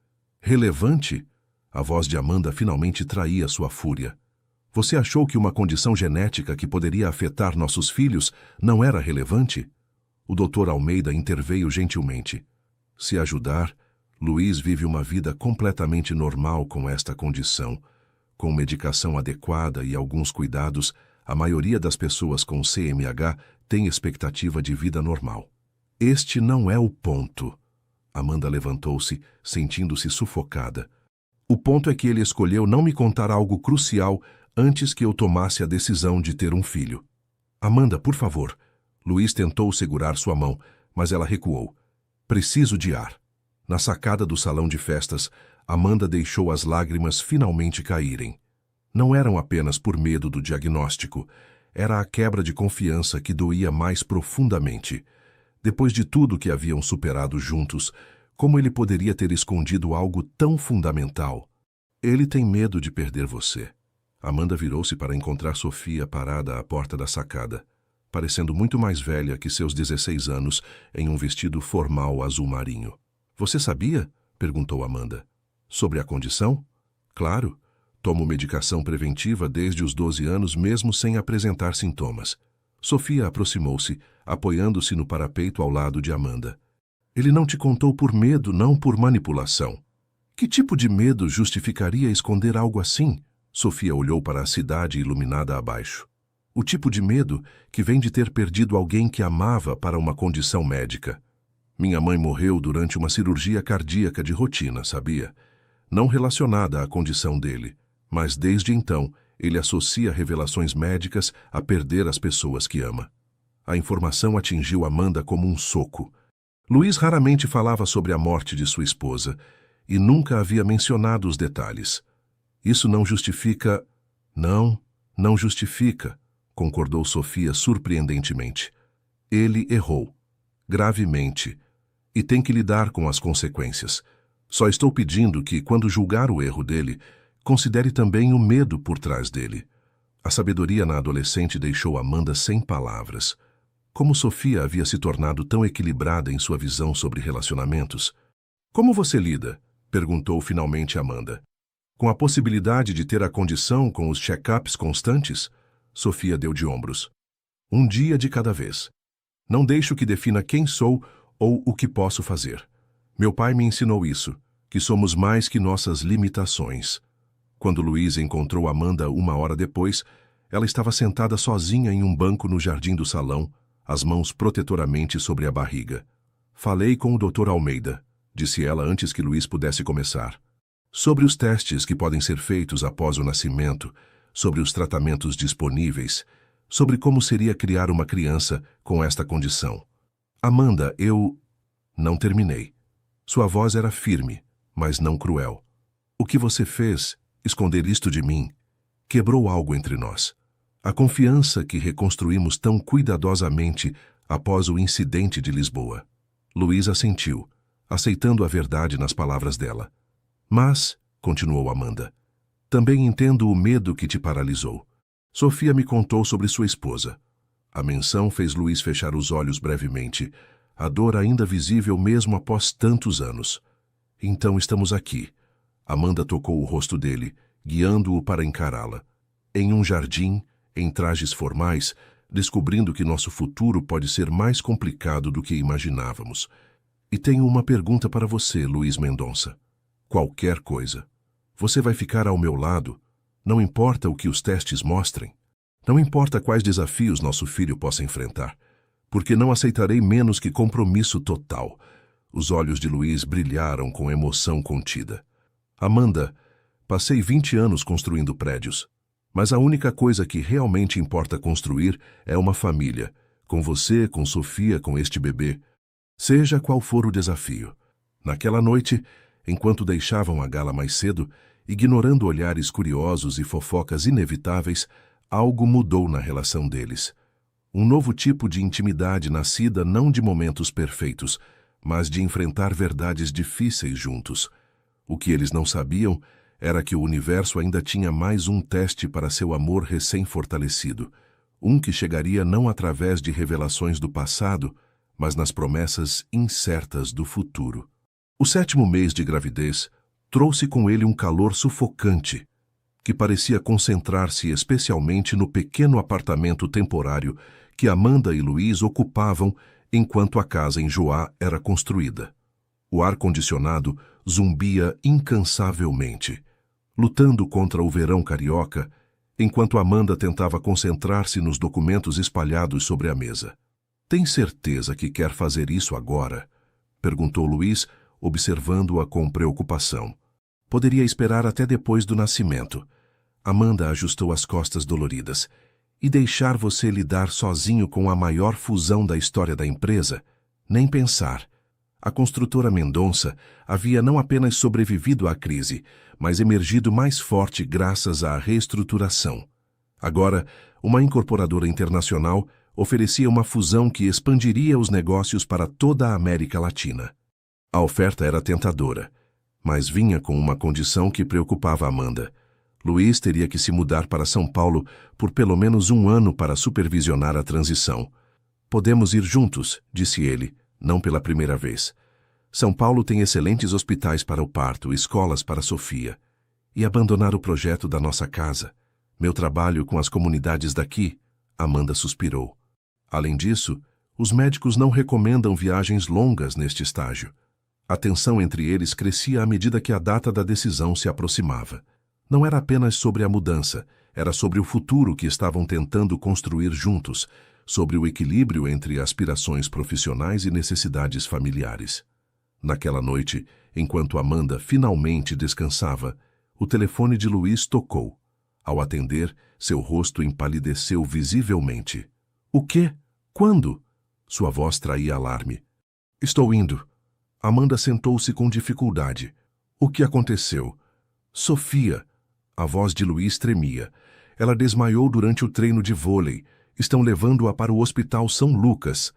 Relevante? A voz de Amanda finalmente traía sua fúria. Você achou que uma condição genética que poderia afetar nossos filhos não era relevante? O Dr. Almeida interveio gentilmente. Se ajudar, Luiz vive uma vida completamente normal com esta condição. Com medicação adequada e alguns cuidados, a maioria das pessoas com CMH tem expectativa de vida normal. Este não é o ponto. Amanda levantou-se, sentindo-se sufocada. O ponto é que ele escolheu não me contar algo crucial antes que eu tomasse a decisão de ter um filho. Amanda, por favor. Luiz tentou segurar sua mão, mas ela recuou. Preciso de ar. Na sacada do salão de festas, Amanda deixou as lágrimas finalmente caírem. Não eram apenas por medo do diagnóstico, era a quebra de confiança que doía mais profundamente. Depois de tudo que haviam superado juntos, como ele poderia ter escondido algo tão fundamental? Ele tem medo de perder você. Amanda virou-se para encontrar Sofia parada à porta da sacada, parecendo muito mais velha que seus 16 anos em um vestido formal azul marinho. Você sabia? Perguntou Amanda. Sobre a condição? Claro. Tomo medicação preventiva desde os 12 anos mesmo sem apresentar sintomas. Sofia aproximou-se, apoiando-se no parapeito ao lado de Amanda. Ele não te contou por medo, não por manipulação. Que tipo de medo justificaria esconder algo assim? Sofia olhou para a cidade iluminada abaixo. O tipo de medo que vem de ter perdido alguém que amava para uma condição médica. Minha mãe morreu durante uma cirurgia cardíaca de rotina, sabia? Não relacionada à condição dele, mas desde então ele associa revelações médicas a perder as pessoas que ama. A informação atingiu Amanda como um soco. Luiz raramente falava sobre a morte de sua esposa e nunca havia mencionado os detalhes. Isso não justifica... Não justifica, concordou Sofia surpreendentemente. Ele errou. Gravemente. E tem que lidar com as consequências. Só estou pedindo que, quando julgar o erro dele, considere também o medo por trás dele. A sabedoria na adolescente deixou Amanda sem palavras. Como Sofia havia se tornado tão equilibrada em sua visão sobre relacionamentos? Como você lida? Perguntou finalmente Amanda. Com a possibilidade de ter a condição com os check-ups constantes? Sofia deu de ombros. Um dia de cada vez. Não deixo que defina quem sou ou o que posso fazer. Meu pai me ensinou isso, que somos mais que nossas limitações. Quando Luiz encontrou Amanda 1 hora depois, ela estava sentada sozinha em um banco no jardim do salão, as mãos protetoramente sobre a barriga. Falei com o Dr. Almeida, disse ela antes que Luiz pudesse começar. Sobre os testes que podem ser feitos após o nascimento, sobre os tratamentos disponíveis, sobre como seria criar uma criança com esta condição. Amanda, eu... Não terminei. Sua voz era firme, mas não cruel. O que você fez, esconder isto de mim, quebrou algo entre nós. A confiança que reconstruímos tão cuidadosamente após o incidente de Lisboa. Luiz assentiu, aceitando a verdade nas palavras dela. Mas, continuou Amanda, também entendo o medo que te paralisou. Sofia me contou sobre sua esposa. A menção fez Luiz fechar os olhos brevemente, a dor ainda visível mesmo após tantos anos. Então estamos aqui. Amanda tocou o rosto dele, guiando-o para encará-la. Em um jardim, em trajes formais, descobrindo que nosso futuro pode ser mais complicado do que imaginávamos. E tenho uma pergunta para você, Luiz Mendonça. Qualquer coisa. Você vai ficar ao meu lado, não importa o que os testes mostrem. Não importa quais desafios nosso filho possa enfrentar, porque não aceitarei menos que compromisso total. Os olhos de Luiz brilharam com emoção contida. Amanda, passei 20 anos construindo prédios, mas a única coisa que realmente importa construir é uma família, com você, com Sofia, com este bebê, seja qual for o desafio. Naquela noite, enquanto deixavam a gala mais cedo, ignorando olhares curiosos e fofocas inevitáveis, algo mudou na relação deles. Um novo tipo de intimidade nascida não de momentos perfeitos, mas de enfrentar verdades difíceis juntos. O que eles não sabiam era que o universo ainda tinha mais um teste para seu amor recém-fortalecido, um que chegaria não através de revelações do passado, mas nas promessas incertas do futuro. O 7º mês de gravidez trouxe com ele um calor sufocante, que parecia concentrar-se especialmente no pequeno apartamento temporário que Amanda e Luiz ocupavam enquanto a casa em Joá era construída. O ar-condicionado zumbia incansavelmente, lutando contra o verão carioca, enquanto Amanda tentava concentrar-se nos documentos espalhados sobre a mesa. Tem certeza que quer fazer isso agora? Perguntou Luiz, observando-a com preocupação. Poderia esperar até depois do nascimento. Amanda ajustou as costas doloridas. E deixar você lidar sozinho com a maior fusão da história da empresa? Nem pensar. A construtora Mendonça havia não apenas sobrevivido à crise, mas emergido mais forte graças à reestruturação. Agora, uma incorporadora internacional oferecia uma fusão que expandiria os negócios para toda a América Latina. A oferta era tentadora, mas vinha com uma condição que preocupava Amanda. Luiz teria que se mudar para São Paulo por pelo menos 1 ano para supervisionar a transição. Podemos ir juntos, disse ele, não pela primeira vez. São Paulo tem excelentes hospitais para o parto, escolas para Sofia. E abandonar o projeto da nossa casa. Meu trabalho com as comunidades daqui, Amanda suspirou. Além disso, os médicos não recomendam viagens longas neste estágio. A tensão entre eles crescia à medida que a data da decisão se aproximava. Não era apenas sobre a mudança, era sobre o futuro que estavam tentando construir juntos, sobre o equilíbrio entre aspirações profissionais e necessidades familiares. Naquela noite, enquanto Amanda finalmente descansava, o telefone de Luiz tocou. Ao atender, seu rosto empalideceu visivelmente. O quê? Quando? Sua voz traía alarme. Estou indo. Amanda sentou-se com dificuldade. O que aconteceu? Sofia. A voz de Luiz tremia. Ela desmaiou durante o treino de vôlei. Estão levando-a para o Hospital São Lucas.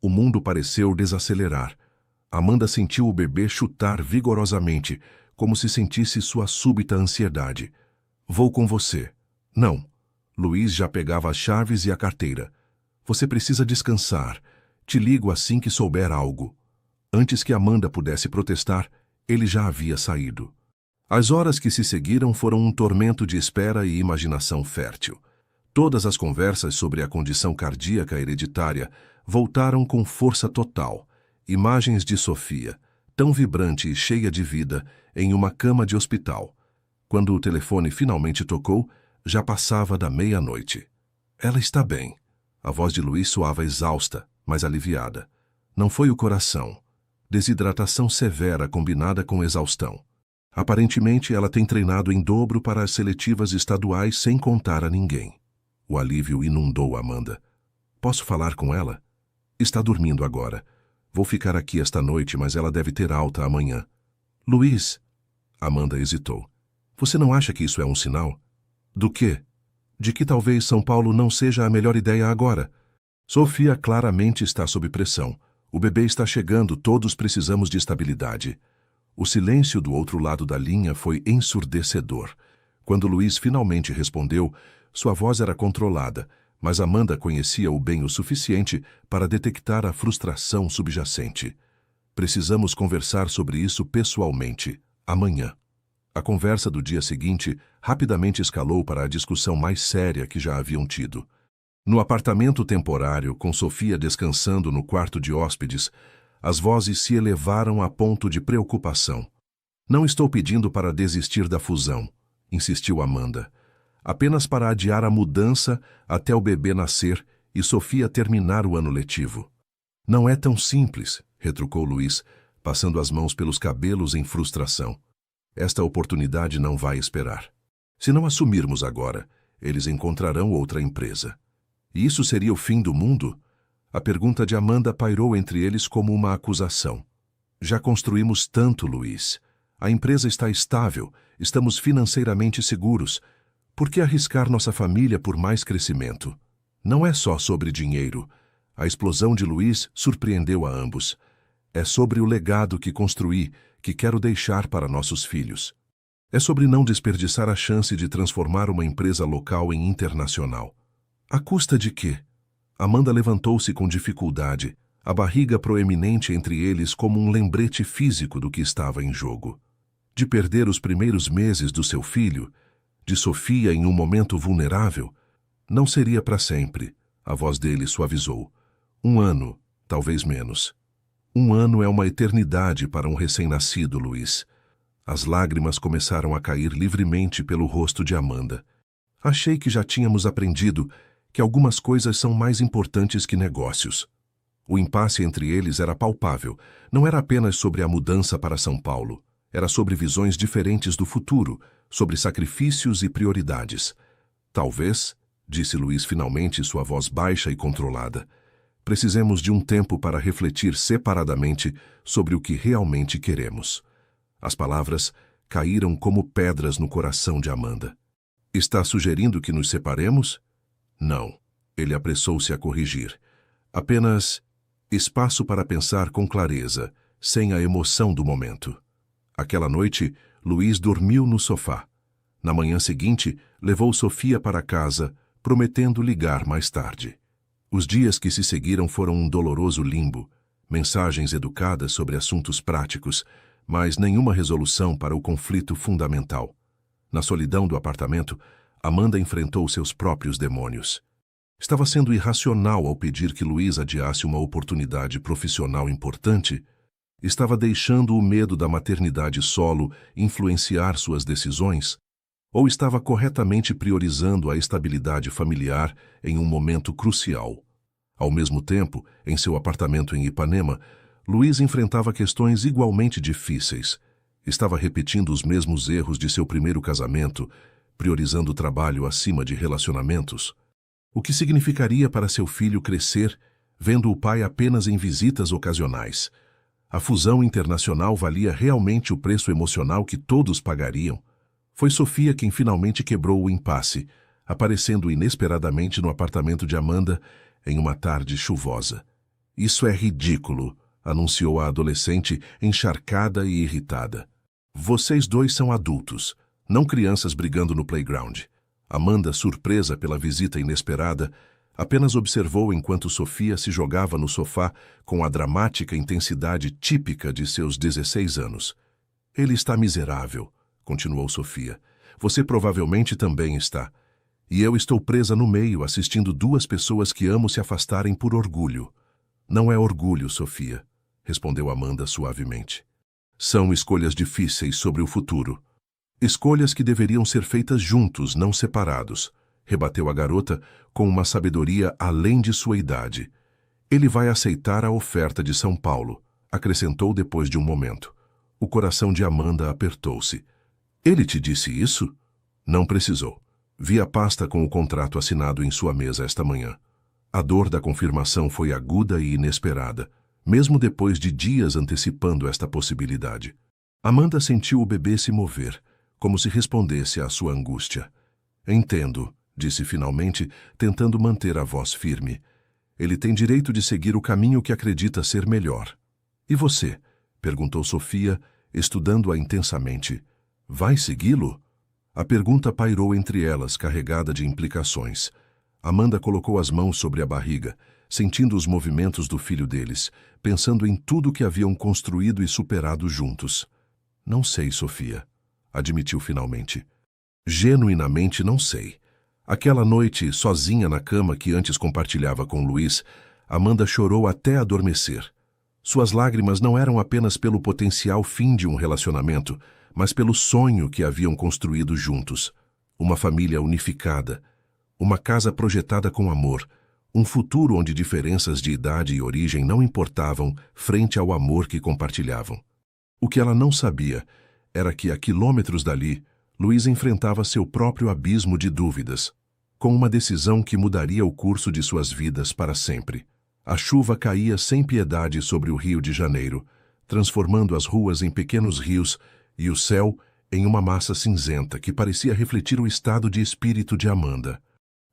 O mundo pareceu desacelerar. Amanda sentiu o bebê chutar vigorosamente, como se sentisse sua súbita ansiedade. Vou com você. Não. Luiz já pegava as chaves e a carteira. Você precisa descansar. Te ligo assim que souber algo. Antes que Amanda pudesse protestar, ele já havia saído. As horas que se seguiram foram um tormento de espera e imaginação fértil. Todas as conversas sobre a condição cardíaca hereditária voltaram com força total. Imagens de Sofia, tão vibrante e cheia de vida, em uma cama de hospital. Quando o telefone finalmente tocou, já passava da meia-noite. Ela está bem. A voz de Luiz soava exausta, mas aliviada. Não foi o coração. Desidratação severa combinada com exaustão. Aparentemente, ela tem treinado em dobro para as seletivas estaduais sem contar a ninguém. O alívio inundou Amanda. Posso falar com ela? Está dormindo agora. Vou ficar aqui esta noite, mas ela deve ter alta amanhã. Luiz. Amanda hesitou. Você não acha que isso é um sinal? Do quê? De que talvez São Paulo não seja a melhor ideia agora. Sofia claramente está sob pressão. O bebê está chegando, todos precisamos de estabilidade. O silêncio do outro lado da linha foi ensurdecedor. Quando Luiz finalmente respondeu, sua voz era controlada, mas Amanda conhecia-o bem o suficiente para detectar a frustração subjacente. Precisamos conversar sobre isso pessoalmente, amanhã. A conversa do dia seguinte rapidamente escalou para a discussão mais séria que já haviam tido. No apartamento temporário, com Sofia descansando no quarto de hóspedes, as vozes se elevaram a ponto de preocupação. Não estou pedindo para desistir da fusão, insistiu Amanda. Apenas para adiar a mudança até o bebê nascer e Sofia terminar o ano letivo. Não é tão simples, retrucou Luiz, passando as mãos pelos cabelos em frustração. Esta oportunidade não vai esperar. Se não assumirmos agora, eles encontrarão outra empresa. E isso seria o fim do mundo? A pergunta de Amanda pairou entre eles como uma acusação. Já construímos tanto, Luiz. A empresa está estável, estamos financeiramente seguros. Por que arriscar nossa família por mais crescimento? Não é só sobre dinheiro. A explosão de Luiz surpreendeu a ambos. É sobre o legado que construí, que quero deixar para nossos filhos. É sobre não desperdiçar a chance de transformar uma empresa local em internacional. À custa de quê? Amanda levantou-se com dificuldade, a barriga proeminente entre eles como um lembrete físico do que estava em jogo. De perder os primeiros meses do seu filho, de Sofia em um momento vulnerável, não seria para sempre, a voz dele suavizou. 1 ano, talvez menos. 1 ano é uma eternidade para um recém-nascido, Luiz. As lágrimas começaram a cair livremente pelo rosto de Amanda. Achei que já tínhamos aprendido que algumas coisas são mais importantes que negócios. O impasse entre eles era palpável. Não era apenas sobre a mudança para São Paulo. Era sobre visões diferentes do futuro, sobre sacrifícios e prioridades. Talvez, disse Luiz finalmente, sua voz baixa e controlada, precisemos de um tempo para refletir separadamente sobre o que realmente queremos. As palavras caíram como pedras no coração de Amanda. Está sugerindo que nos separemos? Não. Ele apressou-se a corrigir. Apenas espaço para pensar com clareza, sem a emoção do momento. Aquela noite, Luiz dormiu no sofá. Na manhã seguinte, levou Sofia para casa, prometendo ligar mais tarde. Os dias que se seguiram foram um doloroso limbo, mensagens educadas sobre assuntos práticos, mas nenhuma resolução para o conflito fundamental. Na solidão do apartamento, Amanda enfrentou seus próprios demônios. Estava sendo irracional ao pedir que Luiz adiasse uma oportunidade profissional importante? Estava deixando o medo da maternidade solo influenciar suas decisões? Ou estava corretamente priorizando a estabilidade familiar em um momento crucial? Ao mesmo tempo, em seu apartamento em Ipanema, Luiz enfrentava questões igualmente difíceis. Estava repetindo os mesmos erros de seu primeiro casamento, priorizando o trabalho acima de relacionamentos. O que significaria para seu filho crescer, vendo o pai apenas em visitas ocasionais? A fusão internacional valia realmente o preço emocional que todos pagariam? Foi Sofia quem finalmente quebrou o impasse, aparecendo inesperadamente no apartamento de Amanda em uma tarde chuvosa. Isso é ridículo, anunciou a adolescente, encharcada e irritada. Vocês dois são adultos, não crianças brigando no playground. Amanda, surpresa pela visita inesperada, apenas observou enquanto Sofia se jogava no sofá com a dramática intensidade típica de seus 16 anos. Ele está miserável, continuou Sofia. Você provavelmente também está. E eu estou presa no meio, assistindo duas pessoas que amo se afastarem por orgulho. Não é orgulho, Sofia, respondeu Amanda suavemente. São escolhas difíceis sobre o futuro. Escolhas que deveriam ser feitas juntos, não separados, rebateu a garota com uma sabedoria além de sua idade. Ele vai aceitar a oferta de São Paulo, acrescentou depois de um momento. O coração de Amanda apertou-se. Ele te disse isso? Não precisou. Vi a pasta com o contrato assinado em sua mesa esta manhã. A dor da confirmação foi aguda e inesperada, mesmo depois de dias antecipando esta possibilidade. Amanda sentiu o bebê se mover, como se respondesse à sua angústia. Entendo, disse finalmente, tentando manter a voz firme. Ele tem direito de seguir o caminho que acredita ser melhor. E você? Perguntou Sofia, estudando-a intensamente. Vai segui-lo? A pergunta pairou entre elas, carregada de implicações. Amanda colocou as mãos sobre a barriga, sentindo os movimentos do filho deles, pensando em tudo que haviam construído e superado juntos. Não sei, Sofia, admitiu finalmente. Genuinamente não sei. Aquela noite, sozinha na cama que antes compartilhava com Luiz, Amanda chorou até adormecer. Suas lágrimas não eram apenas pelo potencial fim de um relacionamento, mas pelo sonho que haviam construído juntos. Uma família unificada, uma casa projetada com amor, um futuro onde diferenças de idade e origem não importavam frente ao amor que compartilhavam. O que ela não sabia era que, a quilômetros dali, Luiz enfrentava seu próprio abismo de dúvidas, com uma decisão que mudaria o curso de suas vidas para sempre. A chuva caía sem piedade sobre o Rio de Janeiro, transformando as ruas em pequenos rios e o céu em uma massa cinzenta que parecia refletir o estado de espírito de Amanda.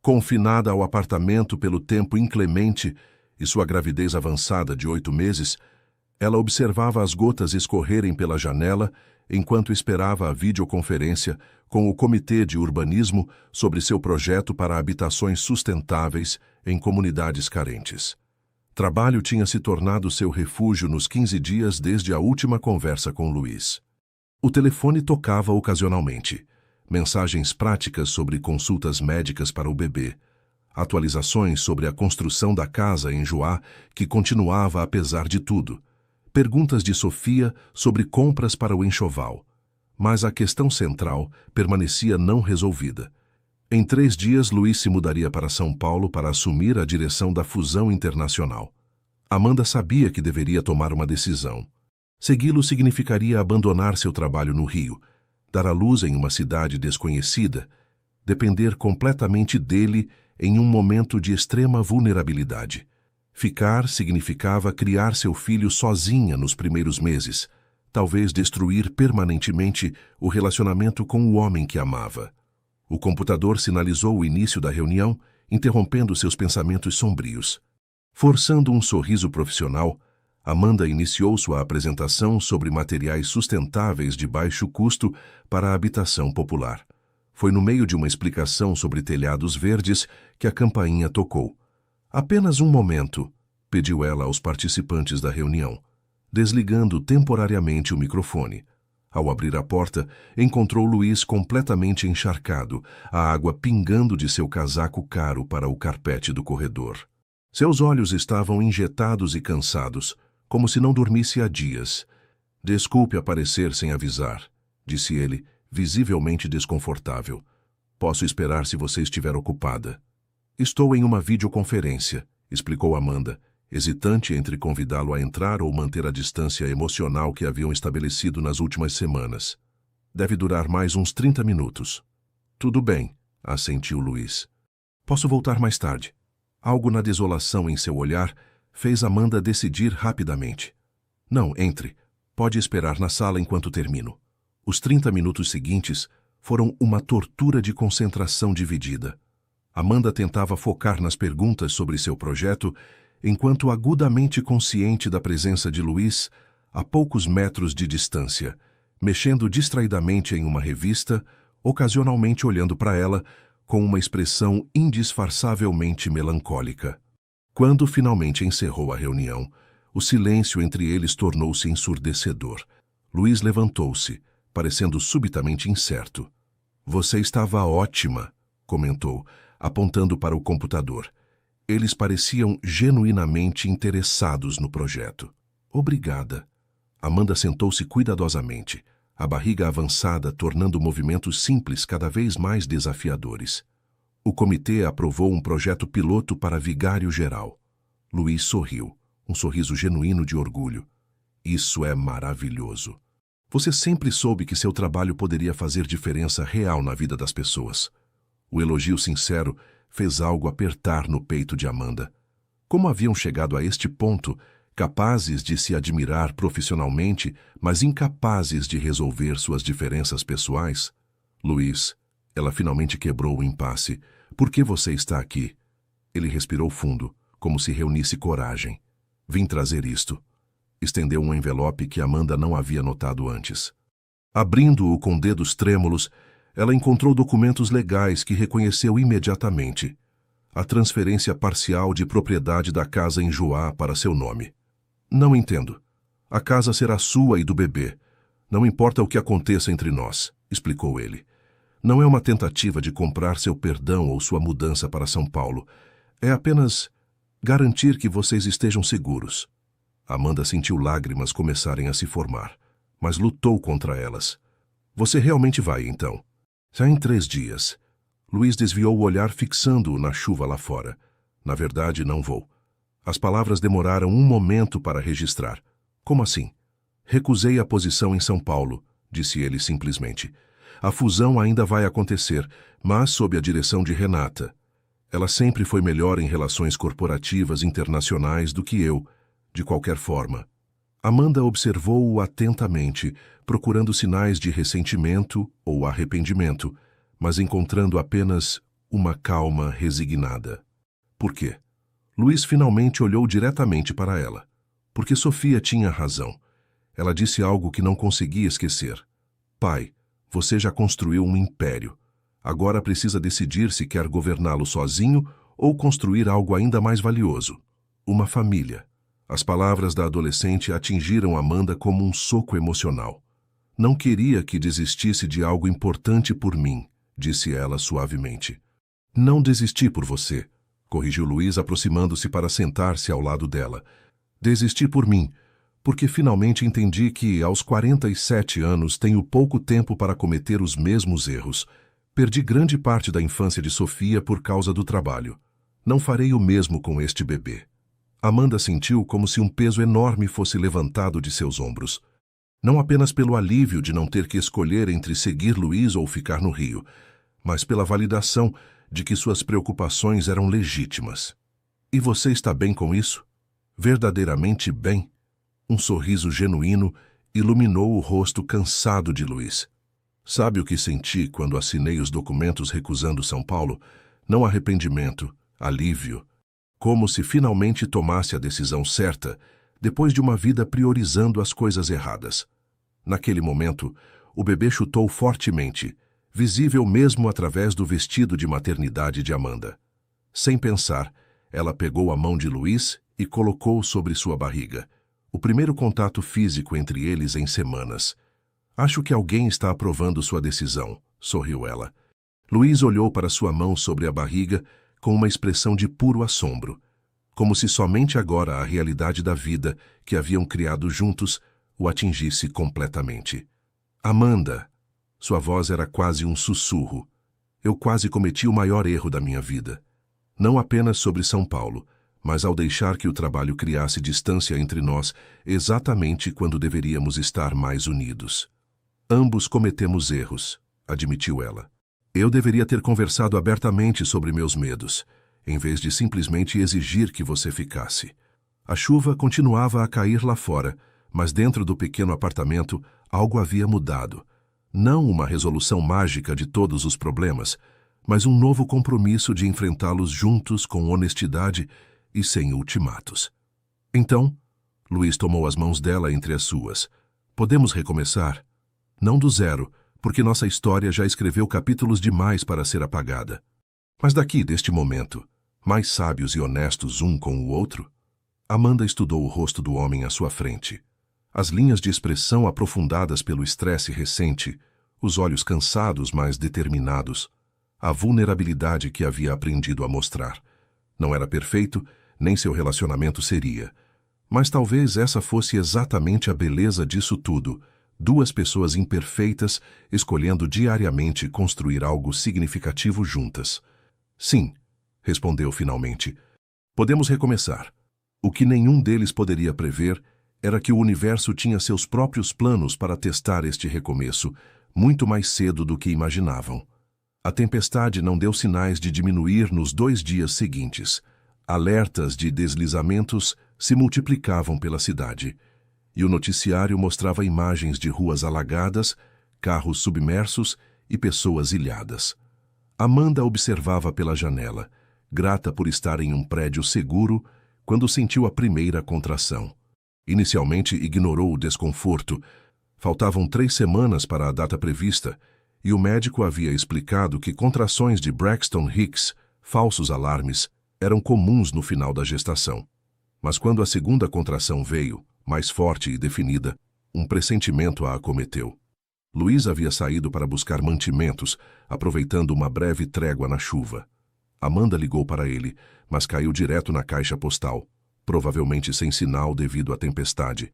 Confinada ao apartamento pelo tempo inclemente e sua gravidez avançada de 8 meses, ela observava as gotas escorrerem pela janela enquanto esperava a videoconferência com o Comitê de Urbanismo sobre seu projeto para habitações sustentáveis em comunidades carentes. Trabalho tinha se tornado seu refúgio nos 15 dias desde a última conversa com Luiz. O telefone tocava ocasionalmente. Mensagens práticas sobre consultas médicas para o bebê. Atualizações sobre a construção da casa em Joá, que continuava apesar de tudo. Perguntas de Sofia sobre compras para o enxoval. Mas a questão central permanecia não resolvida. Em 3 dias, Luiz se mudaria para São Paulo para assumir a direção da fusão internacional. Amanda sabia que deveria tomar uma decisão. Segui-lo significaria abandonar seu trabalho no Rio, dar à luz em uma cidade desconhecida, depender completamente dele em um momento de extrema vulnerabilidade. Ficar significava criar seu filho sozinha nos primeiros meses, talvez destruir permanentemente o relacionamento com o homem que amava. O computador sinalizou o início da reunião, interrompendo seus pensamentos sombrios. Forçando um sorriso profissional, Amanda iniciou sua apresentação sobre materiais sustentáveis de baixo custo para a habitação popular. Foi no meio de uma explicação sobre telhados verdes que a campainha tocou. Apenas um momento, pediu ela aos participantes da reunião, desligando temporariamente o microfone. Ao abrir a porta, encontrou Luiz completamente encharcado, a água pingando de seu casaco caro para o carpete do corredor. Seus olhos estavam injetados e cansados, como se não dormisse há dias. Desculpe aparecer sem avisar, disse ele, visivelmente desconfortável. Posso esperar se você estiver ocupada. Estou em uma videoconferência, explicou Amanda, hesitante entre convidá-lo a entrar ou manter a distância emocional que haviam estabelecido nas últimas semanas. Deve durar mais uns 30 minutos. Tudo bem, assentiu Luiz. Posso voltar mais tarde. Algo na desolação em seu olhar fez Amanda decidir rapidamente. Não, entre. Pode esperar na sala enquanto termino. Os 30 minutos seguintes foram uma tortura de concentração dividida. Amanda tentava focar nas perguntas sobre seu projeto, enquanto agudamente consciente da presença de Luiz, a poucos metros de distância, mexendo distraidamente em uma revista, ocasionalmente olhando para ela com uma expressão indisfarçavelmente melancólica. Quando finalmente encerrou a reunião, o silêncio entre eles tornou-se ensurdecedor. Luiz levantou-se, parecendo subitamente incerto. Você estava ótima, comentou, apontando para o computador. Eles pareciam genuinamente interessados no projeto. Obrigada. Amanda sentou-se cuidadosamente, a barriga avançada tornando movimentos simples cada vez mais desafiadores. O comitê aprovou um projeto piloto para vigário-geral. Luiz sorriu, um sorriso genuíno de orgulho. Isso é maravilhoso. Você sempre soube que seu trabalho poderia fazer diferença real na vida das pessoas. O elogio sincero fez algo apertar no peito de Amanda. Como haviam chegado a este ponto, capazes de se admirar profissionalmente, mas incapazes de resolver suas diferenças pessoais? Luiz, ela finalmente quebrou o impasse. Por que você está aqui? Ele respirou fundo, como se reunisse coragem. Vim trazer isto. Estendeu um envelope que Amanda não havia notado antes. Abrindo-o com dedos trêmulos, ela encontrou documentos legais que reconheceu imediatamente. A transferência parcial de propriedade da casa em Joá para seu nome. Não entendo. A casa será sua e do bebê. Não importa o que aconteça entre nós, explicou ele. Não é uma tentativa de comprar seu perdão ou sua mudança para São Paulo. É apenas garantir que vocês estejam seguros. Amanda sentiu lágrimas começarem a se formar, mas lutou contra elas. Você realmente vai, então? Já em 3 dias. Luiz desviou o olhar fixando-o na chuva lá fora. Na verdade, não vou. As palavras demoraram um momento para registrar. Como assim? Recusei a posição em São Paulo, disse ele simplesmente. A fusão ainda vai acontecer, mas sob a direção de Renata. Ela sempre foi melhor em relações corporativas internacionais do que eu, de qualquer forma. Amanda observou-o atentamente, procurando sinais de ressentimento ou arrependimento, mas encontrando apenas uma calma resignada. Por quê? Luiz finalmente olhou diretamente para ela. Porque Sofia tinha razão. Ela disse algo que não conseguia esquecer. Pai, você já construiu um império. Agora precisa decidir se quer governá-lo sozinho ou construir algo ainda mais valioso. Uma família. As palavras da adolescente atingiram Amanda como um soco emocional. Não queria que desistisse de algo importante por mim, disse ela suavemente. Não desisti por você, corrigiu Luiz aproximando-se para sentar-se ao lado dela. Desisti por mim, porque finalmente entendi que, aos 47 anos, tenho pouco tempo para cometer os mesmos erros. Perdi grande parte da infância de Sofia por causa do trabalho. Não farei o mesmo com este bebê. Amanda sentiu como se um peso enorme fosse levantado de seus ombros. Não apenas pelo alívio de não ter que escolher entre seguir Luiz ou ficar no Rio, mas pela validação de que suas preocupações eram legítimas. E você está bem com isso? Verdadeiramente bem? Um sorriso genuíno iluminou o rosto cansado de Luiz. Sabe o que senti quando assinei os documentos recusando São Paulo? Não arrependimento, alívio. Como se finalmente tomasse a decisão certa, depois de uma vida priorizando as coisas erradas. Naquele momento, o bebê chutou fortemente, visível mesmo através do vestido de maternidade de Amanda. Sem pensar, ela pegou a mão de Luiz e colocou sobre sua barriga. O primeiro contato físico entre eles em semanas. Acho que alguém está aprovando sua decisão, sorriu ela. Luiz olhou para sua mão sobre a barriga com uma expressão de puro assombro, como se somente agora a realidade da vida que haviam criado juntos o atingisse completamente. Amanda! Sua voz era quase um sussurro. Eu quase cometi o maior erro da minha vida. Não apenas sobre São Paulo, mas ao deixar que o trabalho criasse distância entre nós exatamente quando deveríamos estar mais unidos. Ambos cometemos erros, admitiu ela. Eu deveria ter conversado abertamente sobre meus medos, em vez de simplesmente exigir que você ficasse. A chuva continuava a cair lá fora, mas dentro do pequeno apartamento algo havia mudado. Não uma resolução mágica de todos os problemas, mas um novo compromisso de enfrentá-los juntos com honestidade e sem ultimatos. Então, Luiz tomou as mãos dela entre as suas. Podemos recomeçar? Não do zero, porque nossa história já escreveu capítulos demais para ser apagada. Mas daqui deste momento, mais sábios e honestos um com o outro? Amanda estudou o rosto do homem à sua frente. As linhas de expressão aprofundadas pelo estresse recente, os olhos cansados, mas determinados, a vulnerabilidade que havia aprendido a mostrar. Não era perfeito, nem seu relacionamento seria. Mas talvez essa fosse exatamente a beleza disso tudo, duas pessoas imperfeitas escolhendo diariamente construir algo significativo juntas. Sim, respondeu finalmente. Podemos recomeçar. O que nenhum deles poderia prever era que o universo tinha seus próprios planos para testar este recomeço, muito mais cedo do que imaginavam. A tempestade não deu sinais de diminuir nos 2 dias seguintes. Alertas de deslizamentos se multiplicavam pela cidade, e o noticiário mostrava imagens de ruas alagadas, carros submersos e pessoas ilhadas. Amanda observava pela janela, grata por estar em um prédio seguro, quando sentiu a primeira contração. Inicialmente ignorou o desconforto. Faltavam 3 semanas para a data prevista, e o médico havia explicado que contrações de Braxton Hicks, falsos alarmes, eram comuns no final da gestação. Mas quando a segunda contração veio, mais forte e definida, um pressentimento a acometeu. Luiz havia saído para buscar mantimentos, aproveitando uma breve trégua na chuva. Amanda ligou para ele, mas caiu direto na caixa postal, provavelmente sem sinal devido à tempestade.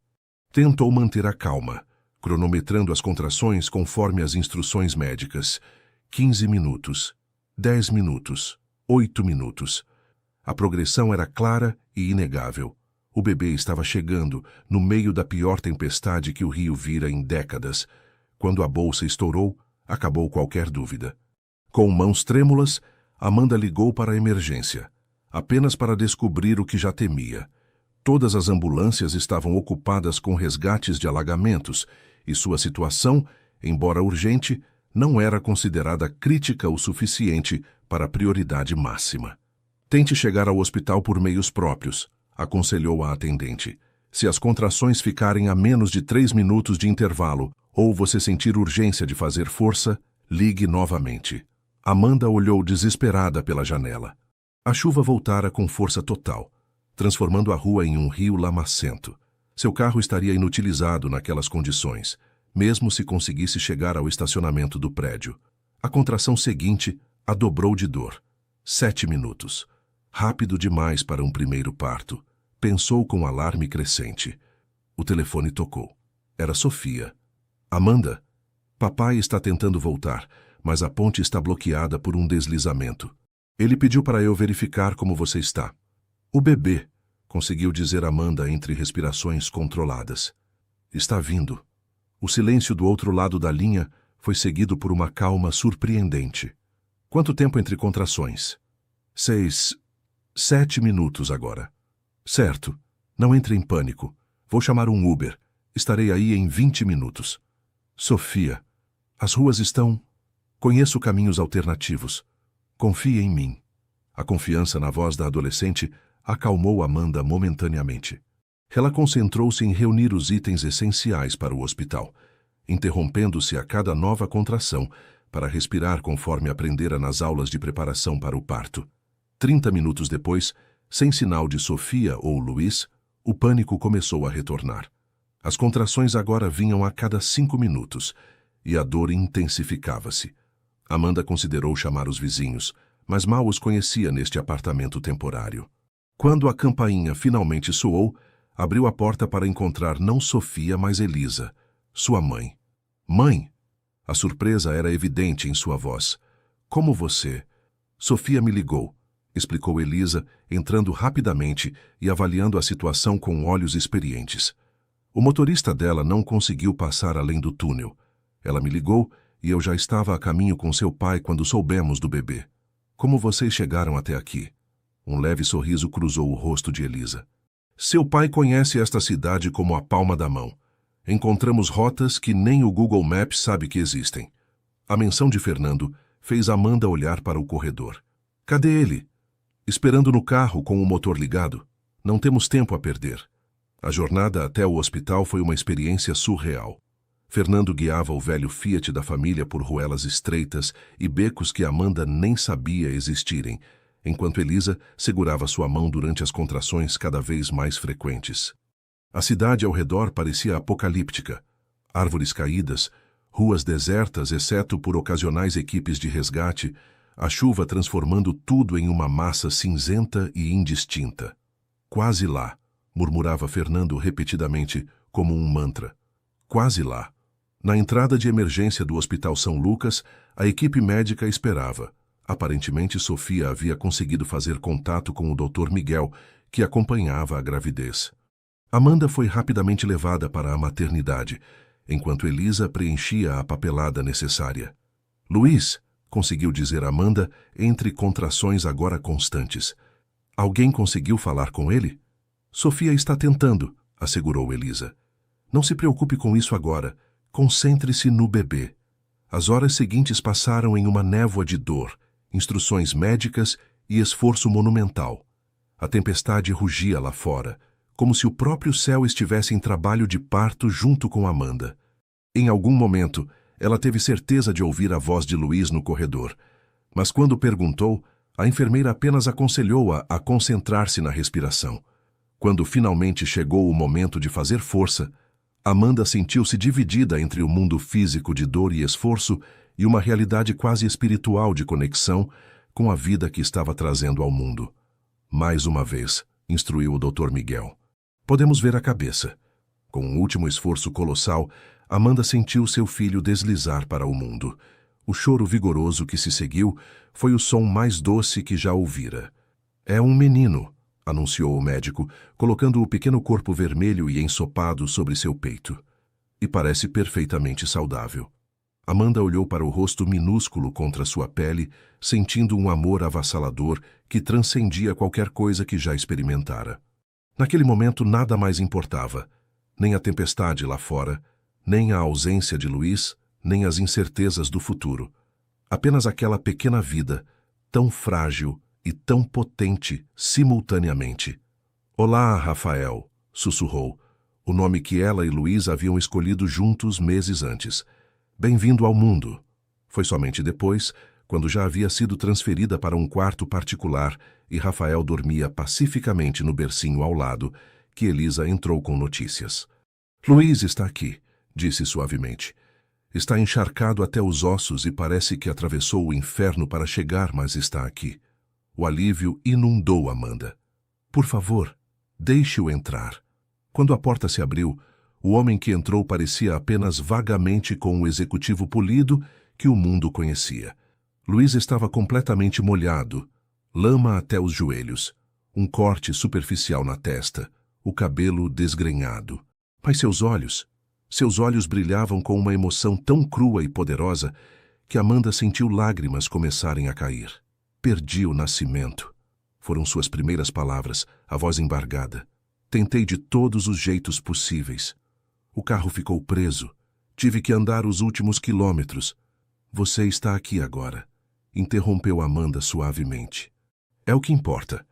Tentou manter a calma, cronometrando as contrações conforme as instruções médicas. 15 minutos, 10 minutos, 8 minutos. A progressão era clara e inegável. O bebê estava chegando, no meio da pior tempestade que o Rio vira em décadas. Quando a bolsa estourou, acabou qualquer dúvida. Com mãos trêmulas, Amanda ligou para a emergência, apenas para descobrir o que já temia. Todas as ambulâncias estavam ocupadas com resgates de alagamentos, e sua situação, embora urgente, não era considerada crítica o suficiente para prioridade máxima. Tente chegar ao hospital por meios próprios, aconselhou a atendente. Se as contrações ficarem a menos de 3 minutos de intervalo, ou você sentir urgência de fazer força, ligue novamente. Amanda olhou desesperada pela janela. A chuva voltara com força total, transformando a rua em um rio lamacento. Seu carro estaria inutilizado naquelas condições, mesmo se conseguisse chegar ao estacionamento do prédio. A contração seguinte a dobrou de dor. 7 minutos. Rápido demais para um primeiro parto. Pensou com alarme crescente. O telefone tocou. Era Sofia. Amanda, papai está tentando voltar, mas a ponte está bloqueada por um deslizamento. Ele pediu para eu verificar como você está. O bebê, conseguiu dizer Amanda entre respirações controladas. Está vindo. O silêncio do outro lado da linha foi seguido por uma calma surpreendente. Quanto tempo entre contrações? 6, 7 minutos agora. Certo. Não entre em pânico. Vou chamar um Uber. Estarei aí em 20 minutos. Sofia, as ruas estão... Conheço caminhos alternativos. Confie em mim. A confiança na voz da adolescente acalmou Amanda momentaneamente. Ela concentrou-se em reunir os itens essenciais para o hospital, interrompendo-se a cada nova contração para respirar conforme aprendera nas aulas de preparação para o parto. 30 minutos depois, sem sinal de Sofia ou Luiz, o pânico começou a retornar. As contrações agora vinham a cada 5 minutos e a dor intensificava-se. Amanda considerou chamar os vizinhos, mas mal os conhecia neste apartamento temporário. Quando a campainha finalmente soou, abriu a porta para encontrar não Sofia, mas Elisa, sua mãe. Mãe! A surpresa era evidente em sua voz. Como você? Sofia me ligou, explicou Elisa, entrando rapidamente e avaliando a situação com olhos experientes. O motorista dela não conseguiu passar além do túnel. Ela me ligou e eu já estava a caminho com seu pai quando soubemos do bebê. Como vocês chegaram até aqui? Um leve sorriso cruzou o rosto de Elisa. Seu pai conhece esta cidade como a palma da mão. Encontramos rotas que nem o Google Maps sabe que existem. A menção de Fernando fez Amanda olhar para o corredor. Cadê ele? Esperando no carro com o motor ligado. Não temos tempo a perder. A jornada até o hospital foi uma experiência surreal. Fernando guiava o velho Fiat da família por ruelas estreitas e becos que Amanda nem sabia existirem, enquanto Elisa segurava sua mão durante as contrações cada vez mais frequentes. A cidade ao redor parecia apocalíptica. Árvores caídas, ruas desertas exceto por ocasionais equipes de resgate, a chuva transformando tudo em uma massa cinzenta e indistinta. Quase lá, murmurava Fernando repetidamente, como um mantra. Quase lá. Na entrada de emergência do Hospital São Lucas, a equipe médica esperava. Aparentemente, Sofia havia conseguido fazer contato com o Dr. Miguel, que acompanhava a gravidez. Amanda foi rapidamente levada para a maternidade, enquanto Elisa preenchia a papelada necessária. Luiz, conseguiu dizer Amanda, entre contrações agora constantes. Alguém conseguiu falar com ele? Sofia está tentando, assegurou Elisa. Não se preocupe com isso agora. Concentre-se no bebê. As horas seguintes passaram em uma névoa de dor, instruções médicas e esforço monumental. A tempestade rugia lá fora, como se o próprio céu estivesse em trabalho de parto junto com Amanda. Em algum momento, ela teve certeza de ouvir a voz de Luiz no corredor, mas quando perguntou, a enfermeira apenas aconselhou-a a concentrar-se na respiração. Quando finalmente chegou o momento de fazer força, Amanda sentiu-se dividida entre o mundo físico de dor e esforço e uma realidade quase espiritual de conexão com a vida que estava trazendo ao mundo. Mais uma vez, instruiu o Dr. Miguel. Podemos ver a cabeça. Com um último esforço colossal, Amanda sentiu seu filho deslizar para o mundo. O choro vigoroso que se seguiu foi o som mais doce que já ouvira. É um menino, anunciou o médico, colocando o pequeno corpo vermelho e ensopado sobre seu peito. E parece perfeitamente saudável. Amanda olhou para o rosto minúsculo contra sua pele, sentindo um amor avassalador que transcendia qualquer coisa que já experimentara. Naquele momento nada mais importava, nem a tempestade lá fora, nem a ausência de Luiz, nem as incertezas do futuro. Apenas aquela pequena vida, tão frágil e tão potente simultaneamente. Olá, Rafael, sussurrou, o nome que ela e Luiz haviam escolhido juntos meses antes. Bem-vindo ao mundo. Foi somente depois, quando já havia sido transferida para um quarto particular e Rafael dormia pacificamente no bercinho ao lado, que Elisa entrou com notícias. Luiz está aqui, disse suavemente. Está encharcado até os ossos e parece que atravessou o inferno para chegar, mas está aqui. O alívio inundou Amanda. Por favor, deixe-o entrar. Quando a porta se abriu, o homem que entrou parecia apenas vagamente com o executivo polido que o mundo conhecia. Luiz estava completamente molhado, lama até os joelhos. um corte superficial na testa, o cabelo desgrenhado. Mas seus olhos brilhavam com uma emoção tão crua e poderosa que Amanda sentiu lágrimas começarem a cair. Perdi o nascimento. Foram suas primeiras palavras, a voz embargada. Tentei de todos os jeitos possíveis. O carro ficou preso. Tive que andar os últimos quilômetros. Você está aqui agora, interrompeu Amanda suavemente. É o que importa.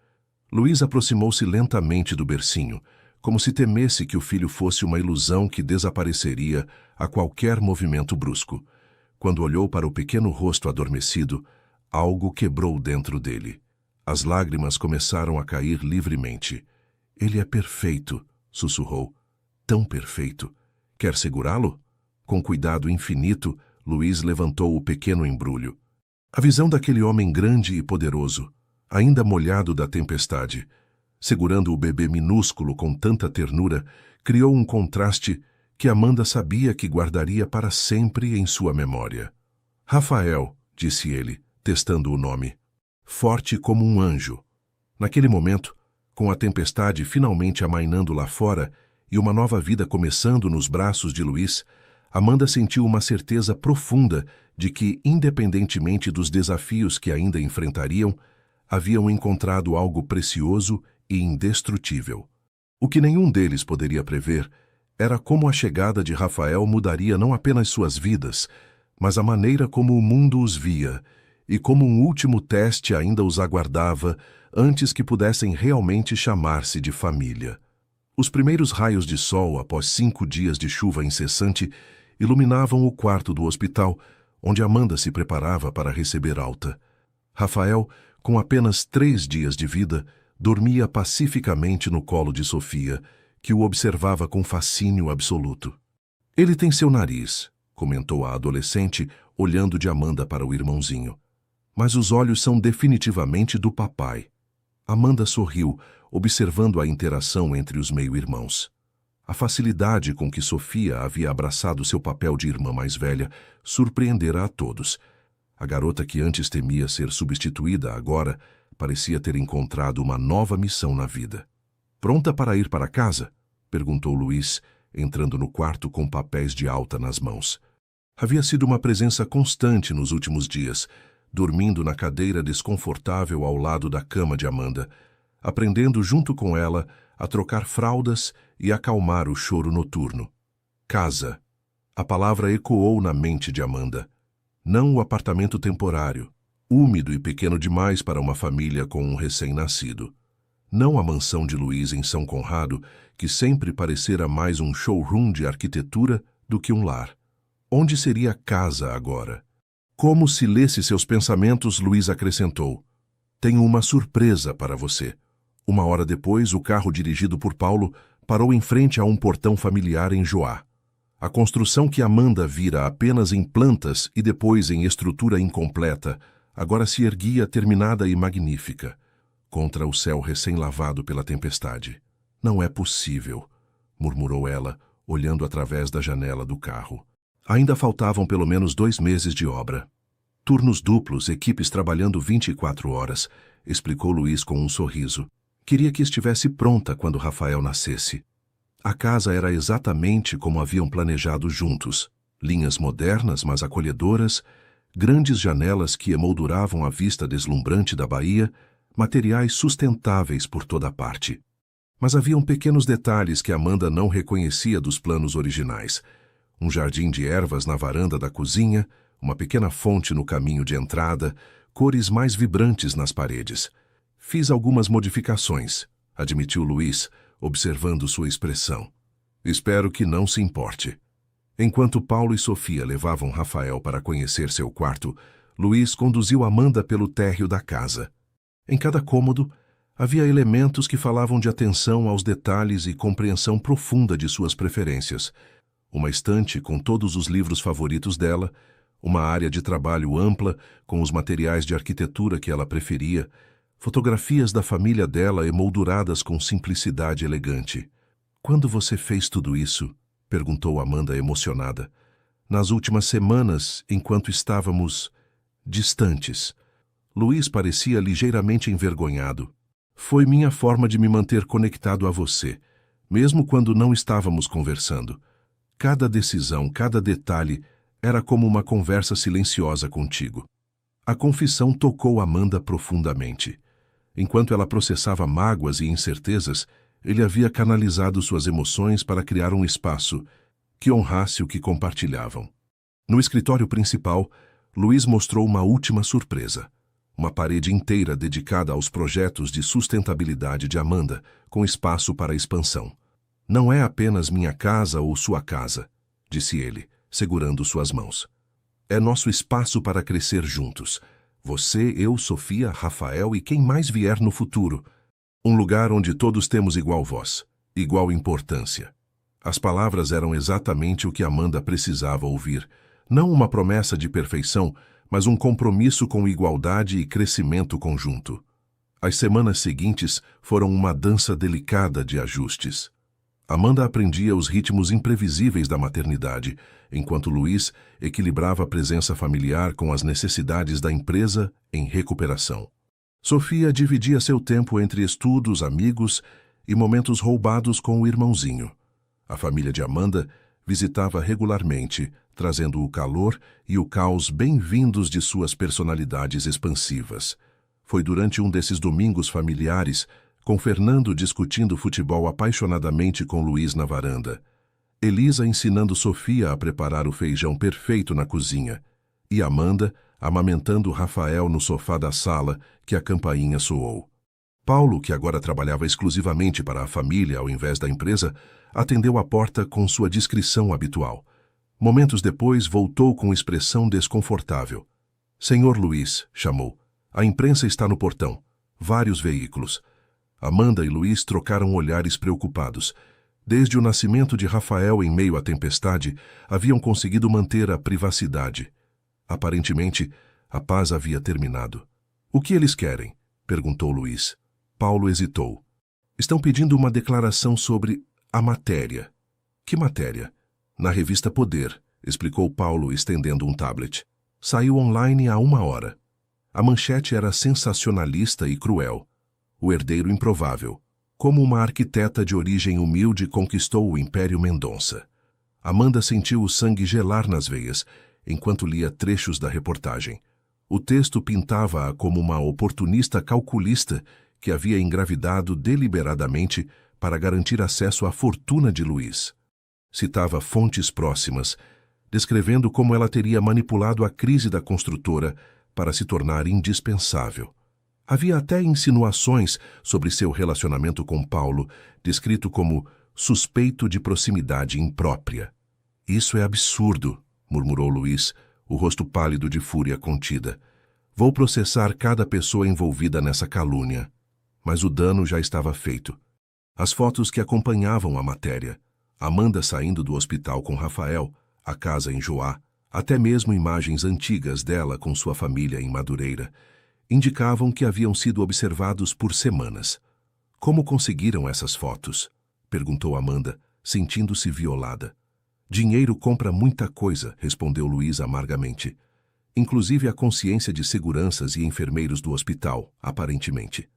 Luiz aproximou-se lentamente do bercinho, como se temesse que o filho fosse uma ilusão que desapareceria a qualquer movimento brusco. Quando olhou para o pequeno rosto adormecido, algo quebrou dentro dele. As lágrimas começaram a cair livremente. Ele é perfeito, sussurrou. Tão perfeito. Quer segurá-lo? Com cuidado infinito, Luiz levantou o pequeno embrulho. A visão daquele homem grande e poderoso, ainda molhado da tempestade, segurando o bebê minúsculo com tanta ternura, criou um contraste que Amanda sabia que guardaria para sempre em sua memória. Rafael, disse ele, testando o nome. Forte como um anjo. Naquele momento, com a tempestade finalmente amainando lá fora e uma nova vida começando nos braços de Luiz, Amanda sentiu uma certeza profunda de que, independentemente dos desafios que ainda enfrentariam, haviam encontrado algo precioso e indestrutível. O que nenhum deles poderia prever era como a chegada de Rafael mudaria não apenas suas vidas, mas a maneira como o mundo os via, e como um último teste ainda os aguardava antes que pudessem realmente chamar-se de família. Os primeiros raios de sol após 5 dias de chuva incessante iluminavam o quarto do hospital, onde Amanda se preparava para receber alta. Rafael, com apenas 3 dias de vida, dormia pacificamente no colo de Sofia, que o observava com fascínio absoluto. Ele tem seu nariz, comentou a adolescente, olhando de Amanda para o irmãozinho. Mas os olhos são definitivamente do papai. Amanda sorriu, observando a interação entre os meio-irmãos. A facilidade com que Sofia havia abraçado seu papel de irmã mais velha surpreendera a todos. A garota que antes temia ser substituída agora parecia ter encontrado uma nova missão na vida. Pronta para ir para casa? Perguntou Luiz, entrando no quarto com papéis de alta nas mãos. Havia sido uma presença constante nos últimos dias, dormindo na cadeira desconfortável ao lado da cama de Amanda, aprendendo junto com ela a trocar fraldas e acalmar o choro noturno. Casa. A palavra ecoou na mente de Amanda. Não o apartamento temporário, úmido e pequeno demais para uma família com um recém-nascido. Não a mansão de Luiz em São Conrado, que sempre parecera mais um showroom de arquitetura do que um lar. Onde seria casa agora? Como se lesse seus pensamentos, Luiz acrescentou: Tenho uma surpresa para você. 1 hora depois, o carro dirigido por Paulo parou em frente a um portão familiar em Joá. A construção que Amanda vira apenas em plantas e depois em estrutura incompleta, agora se erguia terminada e magnífica, contra o céu recém-lavado pela tempestade. Não é possível, murmurou ela, olhando através da janela do carro. Ainda faltavam pelo menos 2 meses de obra. Turnos duplos, equipes trabalhando 24 horas, explicou Luiz com um sorriso. Queria que estivesse pronta quando Rafael nascesse. A casa era exatamente como haviam planejado juntos. Linhas modernas, mas acolhedoras, grandes janelas que emolduravam a vista deslumbrante da Bahia, materiais sustentáveis por toda parte. Mas haviam pequenos detalhes que Amanda não reconhecia dos planos originais. Um jardim de ervas na varanda da cozinha, uma pequena fonte no caminho de entrada, cores mais vibrantes nas paredes. Fiz algumas modificações, admitiu Luiz, observando sua expressão. Espero que não se importe. Enquanto Paulo e Sofia levavam Rafael para conhecer seu quarto, Luiz conduziu Amanda pelo térreo da casa. Em cada cômodo, havia elementos que falavam de atenção aos detalhes e compreensão profunda de suas preferências. Uma estante com todos os livros favoritos dela, uma área de trabalho ampla com os materiais de arquitetura que ela preferia, fotografias da família dela emolduradas com simplicidade elegante. Quando você fez tudo isso? Perguntou Amanda emocionada. Nas últimas semanas, enquanto estávamos distantes. Luiz parecia ligeiramente envergonhado. Foi minha forma de me manter conectado a você, mesmo quando não estávamos conversando. Cada decisão, cada detalhe, era como uma conversa silenciosa contigo. A confissão tocou Amanda profundamente. Enquanto ela processava mágoas e incertezas, ele havia canalizado suas emoções para criar um espaço que honrasse o que compartilhavam. No escritório principal, Luiz mostrou uma última surpresa. Uma parede inteira dedicada aos projetos de sustentabilidade de Amanda, com espaço para expansão. Não é apenas minha casa ou sua casa, disse ele, segurando suas mãos. É nosso espaço para crescer juntos. Você, eu, Sofia, Rafael e quem mais vier no futuro. Um lugar onde todos temos igual voz, igual importância. As palavras eram exatamente o que Amanda precisava ouvir. Não uma promessa de perfeição, mas um compromisso com igualdade e crescimento conjunto. As semanas seguintes foram uma dança delicada de ajustes. Amanda aprendia os ritmos imprevisíveis da maternidade, enquanto Luiz equilibrava a presença familiar com as necessidades da empresa em recuperação. Sofia dividia seu tempo entre estudos, amigos e momentos roubados com o irmãozinho. A família de Amanda visitava regularmente, trazendo o calor e o caos bem-vindos de suas personalidades expansivas. Foi durante um desses domingos familiares, com Fernando discutindo futebol apaixonadamente com Luiz na varanda, Elisa ensinando Sofia a preparar o feijão perfeito na cozinha, e Amanda amamentando Rafael no sofá da sala, que a campainha soou. Paulo, que agora trabalhava exclusivamente para a família ao invés da empresa, atendeu a porta com sua discrição habitual. Momentos depois, voltou com expressão desconfortável. Senhor Luiz, chamou. A imprensa está no portão. Vários veículos. Amanda e Luiz trocaram olhares preocupados. Desde o nascimento de Rafael em meio à tempestade, haviam conseguido manter a privacidade. Aparentemente, a paz havia terminado. O que eles querem? Perguntou Luiz. Paulo hesitou. Estão pedindo uma declaração sobre a matéria. Que matéria? Na revista Poder, explicou Paulo, estendendo um tablet. Saiu online há 1 hora. A manchete era sensacionalista e cruel. O herdeiro improvável. Como uma arquiteta de origem humilde conquistou o Império Mendonça. Amanda sentiu o sangue gelar nas veias, enquanto lia trechos da reportagem. O texto pintava-a como uma oportunista calculista que havia engravidado deliberadamente para garantir acesso à fortuna de Luiz. Citava fontes próximas, descrevendo como ela teria manipulado a crise da construtora para se tornar indispensável. Havia até insinuações sobre seu relacionamento com Paulo, descrito como suspeito de proximidade imprópria. Isso é absurdo, murmurou Luiz, o rosto pálido de fúria contida. Vou processar cada pessoa envolvida nessa calúnia. Mas o dano já estava feito. As fotos que acompanhavam a matéria, Amanda saindo do hospital com Rafael, a casa em Joá, até mesmo imagens antigas dela com sua família em Madureira, indicavam que haviam sido observados por semanas. Como conseguiram essas fotos? Perguntou Amanda, sentindo-se violada. Dinheiro compra muita coisa, respondeu Luiz amargamente. Inclusive a consciência de seguranças e enfermeiros do hospital, aparentemente.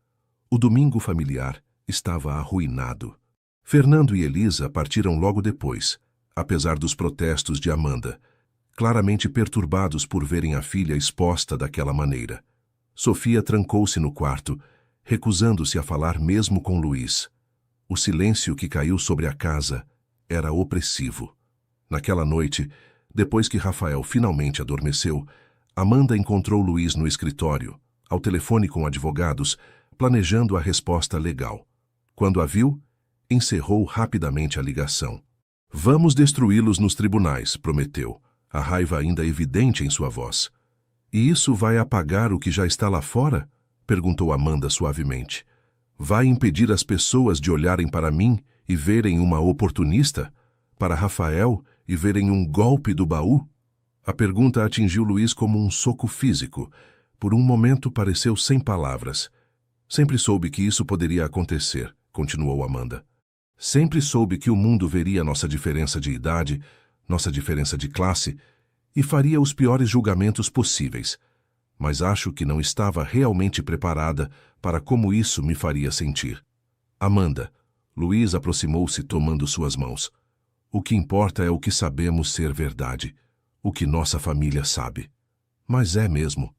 O domingo familiar estava arruinado. Fernando e Elisa partiram logo depois, apesar dos protestos de Amanda, claramente perturbados por verem a filha exposta daquela maneira. Sofia trancou-se no quarto, recusando-se a falar mesmo com Luiz. O silêncio que caiu sobre a casa era opressivo. Naquela noite, depois que Rafael finalmente adormeceu, Amanda encontrou Luiz no escritório, ao telefone com advogados, planejando a resposta legal. Quando a viu, encerrou rapidamente a ligação. Vamos destruí-los nos tribunais, prometeu, a raiva ainda evidente em sua voz. E isso vai apagar o que já está lá fora? Perguntou Amanda suavemente. Vai impedir as pessoas de olharem para mim e verem uma oportunista? Para Rafael e verem um golpe do baú? A pergunta atingiu Luiz como um soco físico. Por um momento pareceu sem palavras. Sempre soube que isso poderia acontecer, continuou Amanda. Sempre soube que o mundo veria nossa diferença de idade, nossa diferença de classe, e faria os piores julgamentos possíveis. mas acho que não estava realmente preparada para como isso me faria sentir. Amanda, Luiz aproximou-se tomando suas mãos. O que importa é o que sabemos ser verdade, o que nossa família sabe. Mas é mesmo.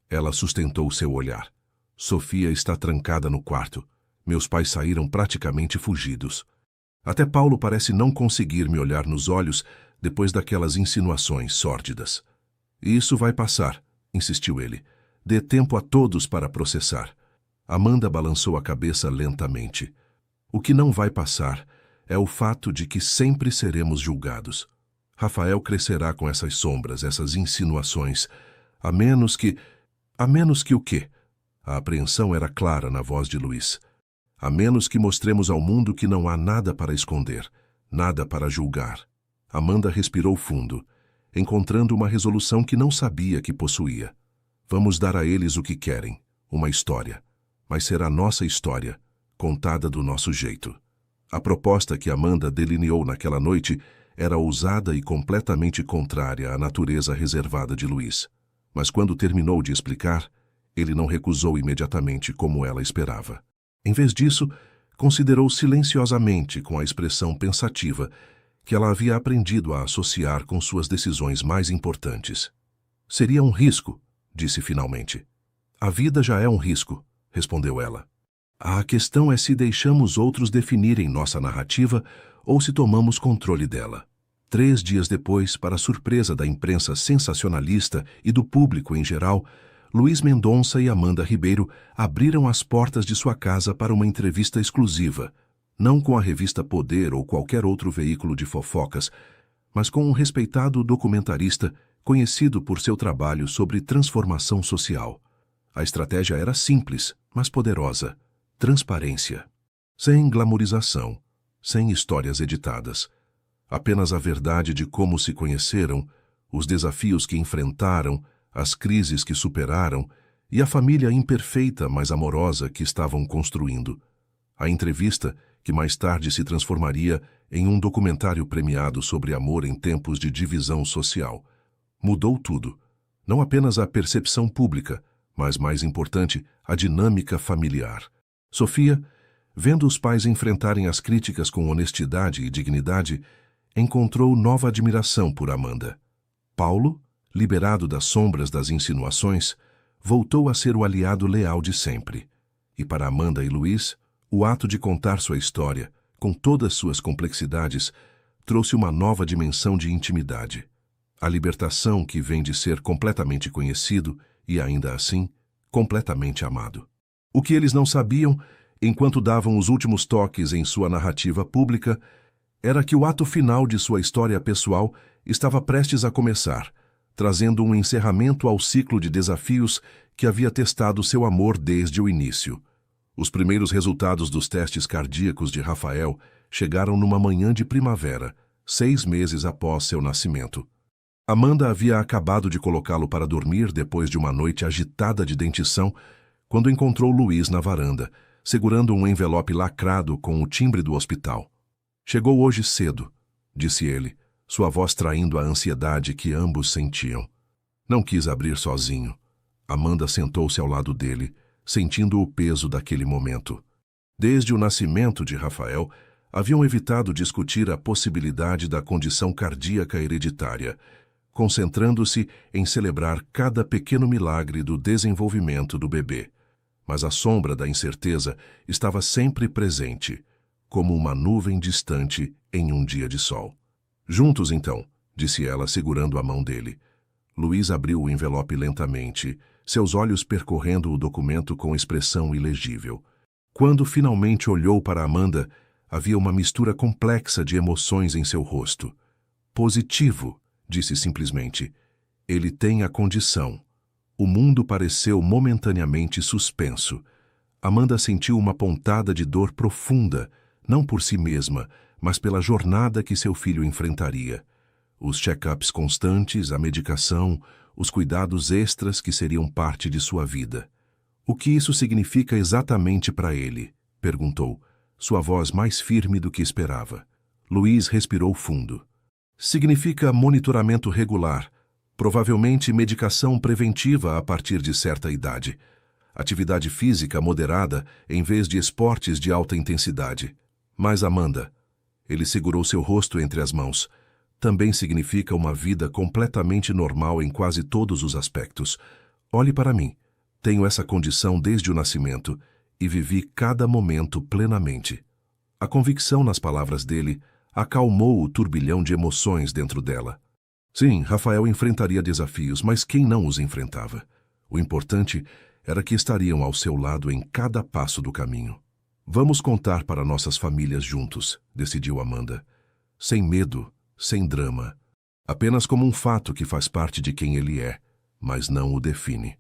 Ela sustentou seu olhar. Sofia está trancada no quarto. Meus pais saíram praticamente fugidos. Até Paulo parece não conseguir me olhar nos olhos depois daquelas insinuações sórdidas. Isso vai passar, insistiu ele. Dê tempo a todos para processar. Amanda balançou a cabeça lentamente. O que não vai passar é o fato de que sempre seremos julgados. Rafael crescerá com essas sombras, essas insinuações, a menos que o quê? A apreensão era clara na voz de Luiz. A menos que mostremos ao mundo que não há nada para esconder, nada para julgar. Amanda respirou fundo, encontrando uma resolução que não sabia que possuía. Vamos dar a eles o que querem, uma história. Mas será nossa história, contada do nosso jeito. A proposta que Amanda delineou naquela noite era ousada e completamente contrária à natureza reservada de Luiz. Mas quando terminou de explicar, ele não recusou imediatamente como ela esperava. Em vez disso, considerou silenciosamente com a expressão pensativa que ela havia aprendido a associar com suas decisões mais importantes. Seria um risco, disse finalmente. A vida já é um risco, respondeu ela. A questão é se deixamos outros definirem nossa narrativa ou se tomamos controle dela. 3 dias depois, para surpresa da imprensa sensacionalista e do público em geral, Luiz Mendonça e Amanda Ribeiro abriram as portas de sua casa para uma entrevista exclusiva, não com a revista Poder ou qualquer outro veículo de fofocas, mas com um respeitado documentarista conhecido por seu trabalho sobre transformação social. A estratégia era simples, mas poderosa. Transparência. Sem glamorização, sem histórias editadas. Apenas a verdade de como se conheceram, os desafios que enfrentaram, as crises que superaram e a família imperfeita, mas amorosa que estavam construindo. A entrevista, que mais tarde se transformaria em um documentário premiado sobre amor em tempos de divisão social, mudou tudo. Não apenas a percepção pública, mas, mais importante, a dinâmica familiar. Sofia, vendo os pais enfrentarem as críticas com honestidade e dignidade, encontrou nova admiração por Amanda. Paulo, liberado das sombras das insinuações, voltou a ser o aliado leal de sempre. E para Amanda e Luiz, o ato de contar sua história, com todas suas complexidades, trouxe uma nova dimensão de intimidade. A libertação que vem de ser completamente conhecido e, ainda assim, completamente amado. O que eles não sabiam, enquanto davam os últimos toques em sua narrativa pública, era que o ato final de sua história pessoal estava prestes a começar, trazendo um encerramento ao ciclo de desafios que havia testado seu amor desde o início. Os primeiros resultados dos testes cardíacos de Rafael chegaram numa manhã de primavera, 6 meses após seu nascimento. Amanda havia acabado de colocá-lo para dormir depois de uma noite agitada de dentição, quando encontrou Luiz na varanda, segurando um envelope lacrado com o timbre do hospital. Chegou hoje cedo, disse ele, sua voz traindo a ansiedade que ambos sentiam. Não quis abrir sozinho. Amanda sentou-se ao lado dele, sentindo o peso daquele momento. Desde o nascimento de Rafael, haviam evitado discutir a possibilidade da condição cardíaca hereditária, concentrando-se em celebrar cada pequeno milagre do desenvolvimento do bebê. Mas a sombra da incerteza estava sempre presente, como uma nuvem distante em um dia de sol. Juntos, então, disse ela, segurando a mão dele. Luiz abriu o envelope lentamente, seus olhos percorrendo o documento com expressão ilegível. Quando finalmente olhou para Amanda, havia uma mistura complexa de emoções em seu rosto. Positivo, disse simplesmente. Ele tem a condição. O mundo pareceu momentaneamente suspenso. Amanda sentiu uma pontada de dor profunda, não por si mesma, mas pela jornada que seu filho enfrentaria. Os check-ups constantes, a medicação, os cuidados extras que seriam parte de sua vida. O que isso significa exatamente para ele? Perguntou, sua voz mais firme do que esperava. Luiz respirou fundo. Significa monitoramento regular, Provavelmente medicação preventiva a partir de certa idade. Atividade física moderada em vez de esportes de alta intensidade. Mas Amanda, ele segurou seu rosto entre as mãos, também significa uma vida completamente normal em quase todos os aspectos. Olhe para mim. Tenho essa condição desde o nascimento e vivi cada momento plenamente. A convicção nas palavras dele acalmou o turbilhão de emoções dentro dela. Sim, Rafael enfrentaria desafios, mas quem não os enfrentava? O importante era que estariam ao seu lado em cada passo do caminho. Vamos contar para nossas famílias juntos, decidiu Amanda. Sem medo, sem drama. Apenas como um fato que faz parte de quem ele é, mas não o define.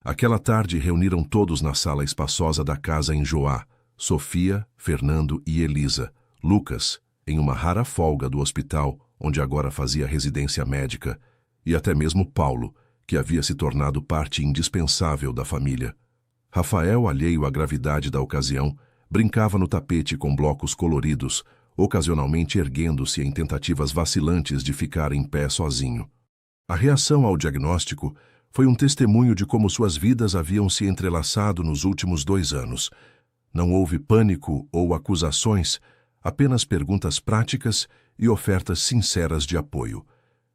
Aquela tarde reuniram todos na sala espaçosa da casa em Joá, Sofia, Fernando e Elisa, Lucas, em uma rara folga do hospital, onde agora fazia residência médica, e até mesmo Paulo, que havia se tornado parte indispensável da família. Rafael, alheio à gravidade da ocasião, brincava no tapete com blocos coloridos, ocasionalmente erguendo-se em tentativas vacilantes de ficar em pé sozinho. A reação ao diagnóstico foi um testemunho de como suas vidas haviam se entrelaçado nos últimos 2 anos. Não houve pânico ou acusações, apenas perguntas práticas e ofertas sinceras de apoio.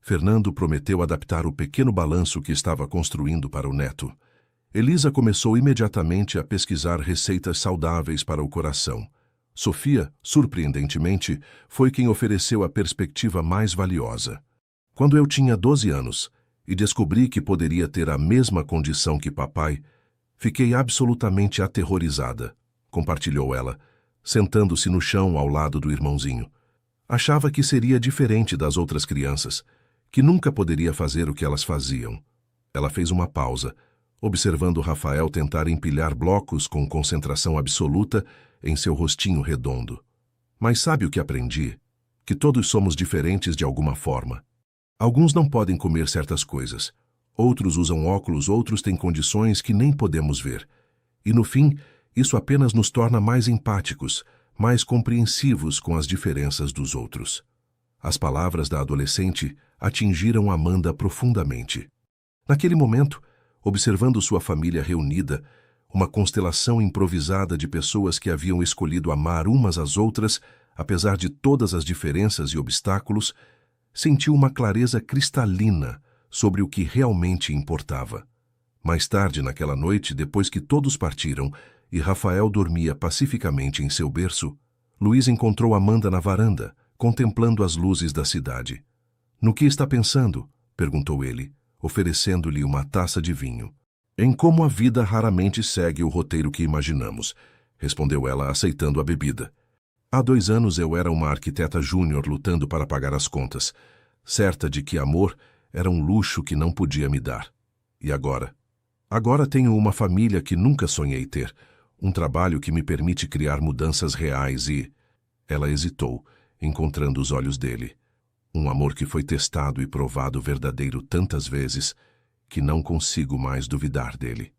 Fernando prometeu adaptar o pequeno balanço que estava construindo para o neto. Elisa começou imediatamente a pesquisar receitas saudáveis para o coração. Sofia, surpreendentemente, foi quem ofereceu a perspectiva mais valiosa. Quando eu tinha 12 anos e descobri que poderia ter a mesma condição que papai, fiquei absolutamente aterrorizada, compartilhou ela, sentando-se no chão ao lado do irmãozinho. Achava que seria diferente das outras crianças, que nunca poderia fazer o que elas faziam. Ela fez uma pausa, observando Rafael tentar empilhar blocos com concentração absoluta em seu rostinho redondo. Mas sabe o que aprendi? Que todos somos diferentes de alguma forma. Alguns não podem comer certas coisas. Outros usam óculos, outros têm condições que nem podemos ver. E no fim, isso apenas nos torna mais empáticos, mais compreensivos com as diferenças dos outros. As palavras da adolescente atingiram Amanda profundamente. Naquele momento, observando sua família reunida, uma constelação improvisada de pessoas que haviam escolhido amar umas às outras, apesar de todas as diferenças e obstáculos, sentiu uma clareza cristalina sobre o que realmente importava. Mais tarde naquela noite, depois que todos partiram e Rafael dormia pacificamente em seu berço, Luiz encontrou Amanda na varanda, contemplando as luzes da cidade. "No que está pensando?" perguntou ele, oferecendo-lhe uma taça de vinho. "Em como a vida raramente segue o roteiro que imaginamos", respondeu ela, aceitando a bebida. "Há 2 anos eu era uma arquiteta júnior lutando para pagar as contas, certa de que amor era um luxo que não podia me dar. E agora? Agora tenho uma família que nunca sonhei ter, um trabalho que me permite criar mudanças reais e..." Ela hesitou, encontrando os olhos dele. Um amor que foi testado e provado verdadeiro tantas vezes que não consigo mais duvidar dele.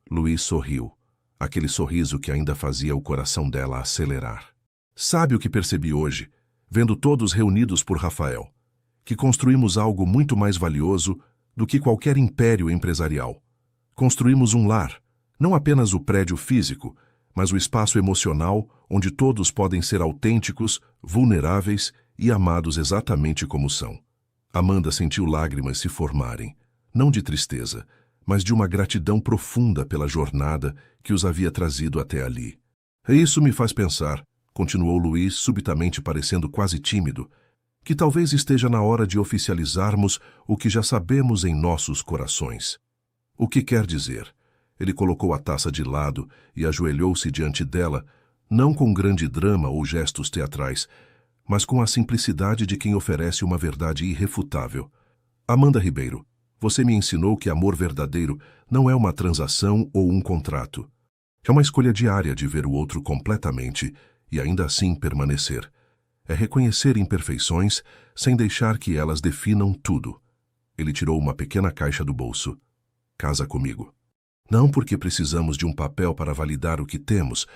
Luiz sorriu, aquele sorriso que ainda fazia o coração dela acelerar. "Sabe o que percebi hoje, vendo todos reunidos por Rafael? Que construímos algo muito mais valioso do que qualquer império empresarial. Construímos um lar, não apenas o prédio físico, mas o espaço emocional onde todos podem ser autênticos, vulneráveis e amados exatamente como são." Amanda sentiu lágrimas se formarem, não de tristeza, mas de uma gratidão profunda pela jornada que os havia trazido até ali. "E isso me faz pensar", continuou Luiz, subitamente parecendo quase tímido, "que talvez esteja na hora de oficializarmos o que já sabemos em nossos corações." "O que quer dizer?" Ele colocou a taça de lado e ajoelhou-se diante dela, não com grande drama ou gestos teatrais, mas com a simplicidade de quem oferece uma verdade irrefutável. "Amanda Ribeiro, você me ensinou que amor verdadeiro não é uma transação ou um contrato. É uma escolha diária de ver o outro completamente e ainda assim permanecer. É reconhecer imperfeições sem deixar que elas definam tudo." Ele tirou uma pequena caixa do bolso. "Casa comigo. Não porque precisamos de um papel para validar o que temos,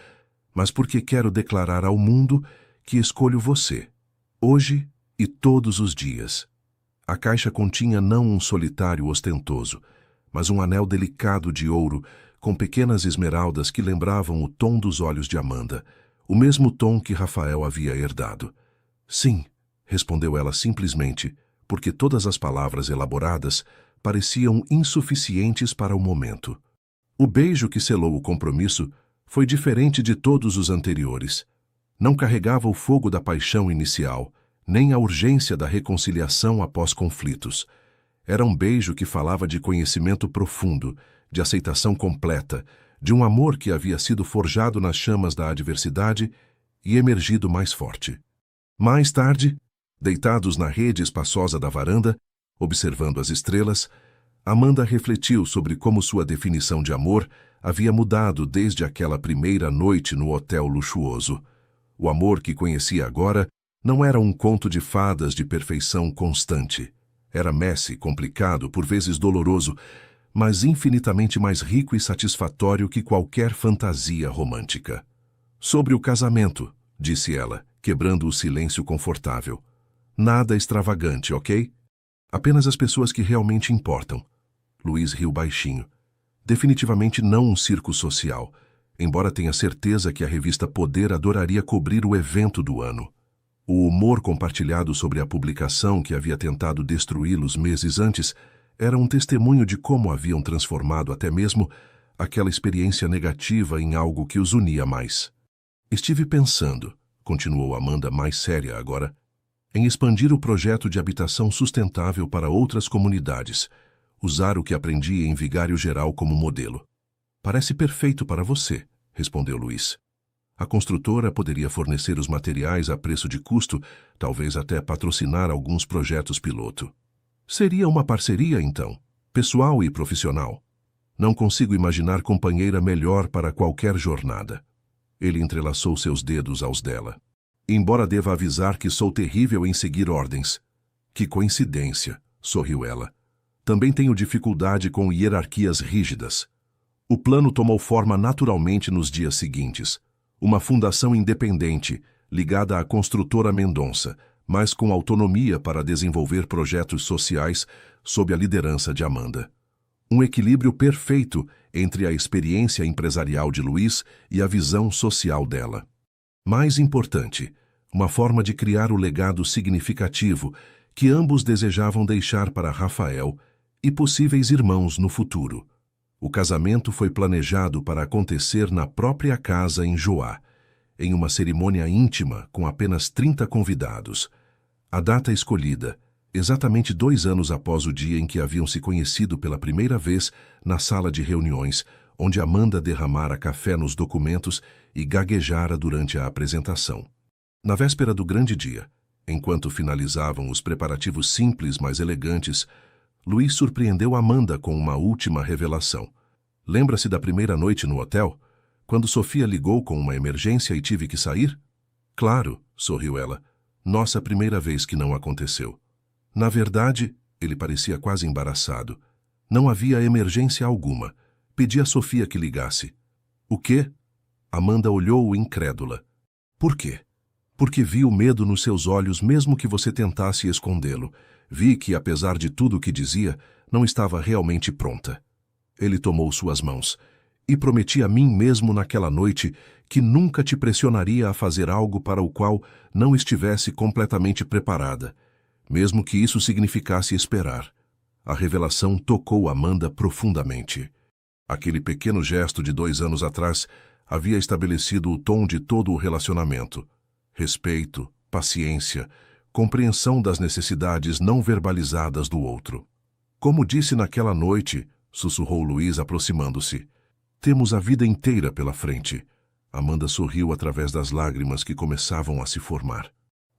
mas porque quero declarar ao mundo que escolho você, hoje e todos os dias." A caixa continha não um solitário ostentoso, mas um anel delicado de ouro com pequenas esmeraldas que lembravam o tom dos olhos de Amanda, o mesmo tom que Rafael havia herdado. Sim, respondeu ela simplesmente, porque todas as palavras elaboradas pareciam insuficientes para o momento. O beijo que selou o compromisso foi diferente de todos os anteriores. Não carregava o fogo da paixão inicial, nem a urgência da reconciliação após conflitos. Era um beijo que falava de conhecimento profundo, de aceitação completa, de um amor que havia sido forjado nas chamas da adversidade e emergido mais forte. Mais tarde, deitados na rede espaçosa da varanda, observando as estrelas, Amanda refletiu sobre como sua definição de amor havia mudado desde aquela primeira noite no hotel luxuoso. O amor que conhecia agora não era um conto de fadas de perfeição constante. Era messy, complicado, por vezes doloroso, mas infinitamente mais rico e satisfatório que qualquer fantasia romântica. Sobre o casamento, disse ela, quebrando o silêncio confortável. Nada extravagante, ok? Apenas as pessoas que realmente importam. Luiz riu baixinho. Definitivamente não um circo social, embora tenha certeza que a revista Poder adoraria cobrir o evento do ano. O humor compartilhado sobre a publicação que havia tentado destruí-los meses antes era um testemunho de como haviam transformado até mesmo aquela experiência negativa em algo que os unia mais. Estive pensando, continuou Amanda mais séria agora, em expandir o projeto de habitação sustentável para outras comunidades, usar o que aprendi em Vigário Geral como modelo. Parece perfeito para você, respondeu Luiz. A construtora poderia fornecer os materiais a preço de custo, talvez até patrocinar alguns projetos piloto. Seria uma parceria, então, pessoal e profissional. Não consigo imaginar companheira melhor para qualquer jornada. Ele entrelaçou seus dedos aos dela. Embora deva avisar que sou terrível em seguir ordens. Que coincidência, sorriu ela. Também tenho dificuldade com hierarquias rígidas. O plano tomou forma naturalmente nos dias seguintes. Uma fundação independente, ligada à construtora Mendonça, mas com autonomia para desenvolver projetos sociais sob a liderança de Amanda. Um equilíbrio perfeito entre a experiência empresarial de Luiz e a visão social dela. Mais importante, uma forma de criar o legado significativo que ambos desejavam deixar para Rafael e possíveis irmãos no futuro. O casamento foi planejado para acontecer na própria casa em Joá, em uma cerimônia íntima com apenas 30 convidados. A data escolhida, exatamente 2 anos após o dia em que haviam se conhecido pela primeira vez na sala de reuniões, onde Amanda derramara café nos documentos e gaguejara durante a apresentação. Na véspera do grande dia, enquanto finalizavam os preparativos simples, mas elegantes, Luiz surpreendeu Amanda com uma última revelação. Lembra-se da primeira noite no hotel? Quando Sofia ligou com uma emergência e tive que sair? Claro, sorriu ela. Nossa primeira vez que não aconteceu. Na verdade, ele parecia quase embaraçado. Não havia emergência alguma. Pedi a Sofia que ligasse. O quê? Amanda olhou incrédula. Por quê? Porque vi o medo nos seus olhos mesmo que você tentasse escondê-lo. Vi que, apesar de tudo o que dizia, não estava realmente pronta. Ele tomou suas mãos. E prometi a mim mesmo naquela noite que nunca te pressionaria a fazer algo para o qual não estivesse completamente preparada, mesmo que isso significasse esperar. A revelação tocou Amanda profundamente. Aquele pequeno gesto de 2 anos atrás havia estabelecido o tom de todo o relacionamento. Respeito, paciência, compreensão das necessidades não verbalizadas do outro. Como disse naquela noite, sussurrou Luiz aproximando-se. Temos a vida inteira pela frente. Amanda sorriu através das lágrimas que começavam a se formar.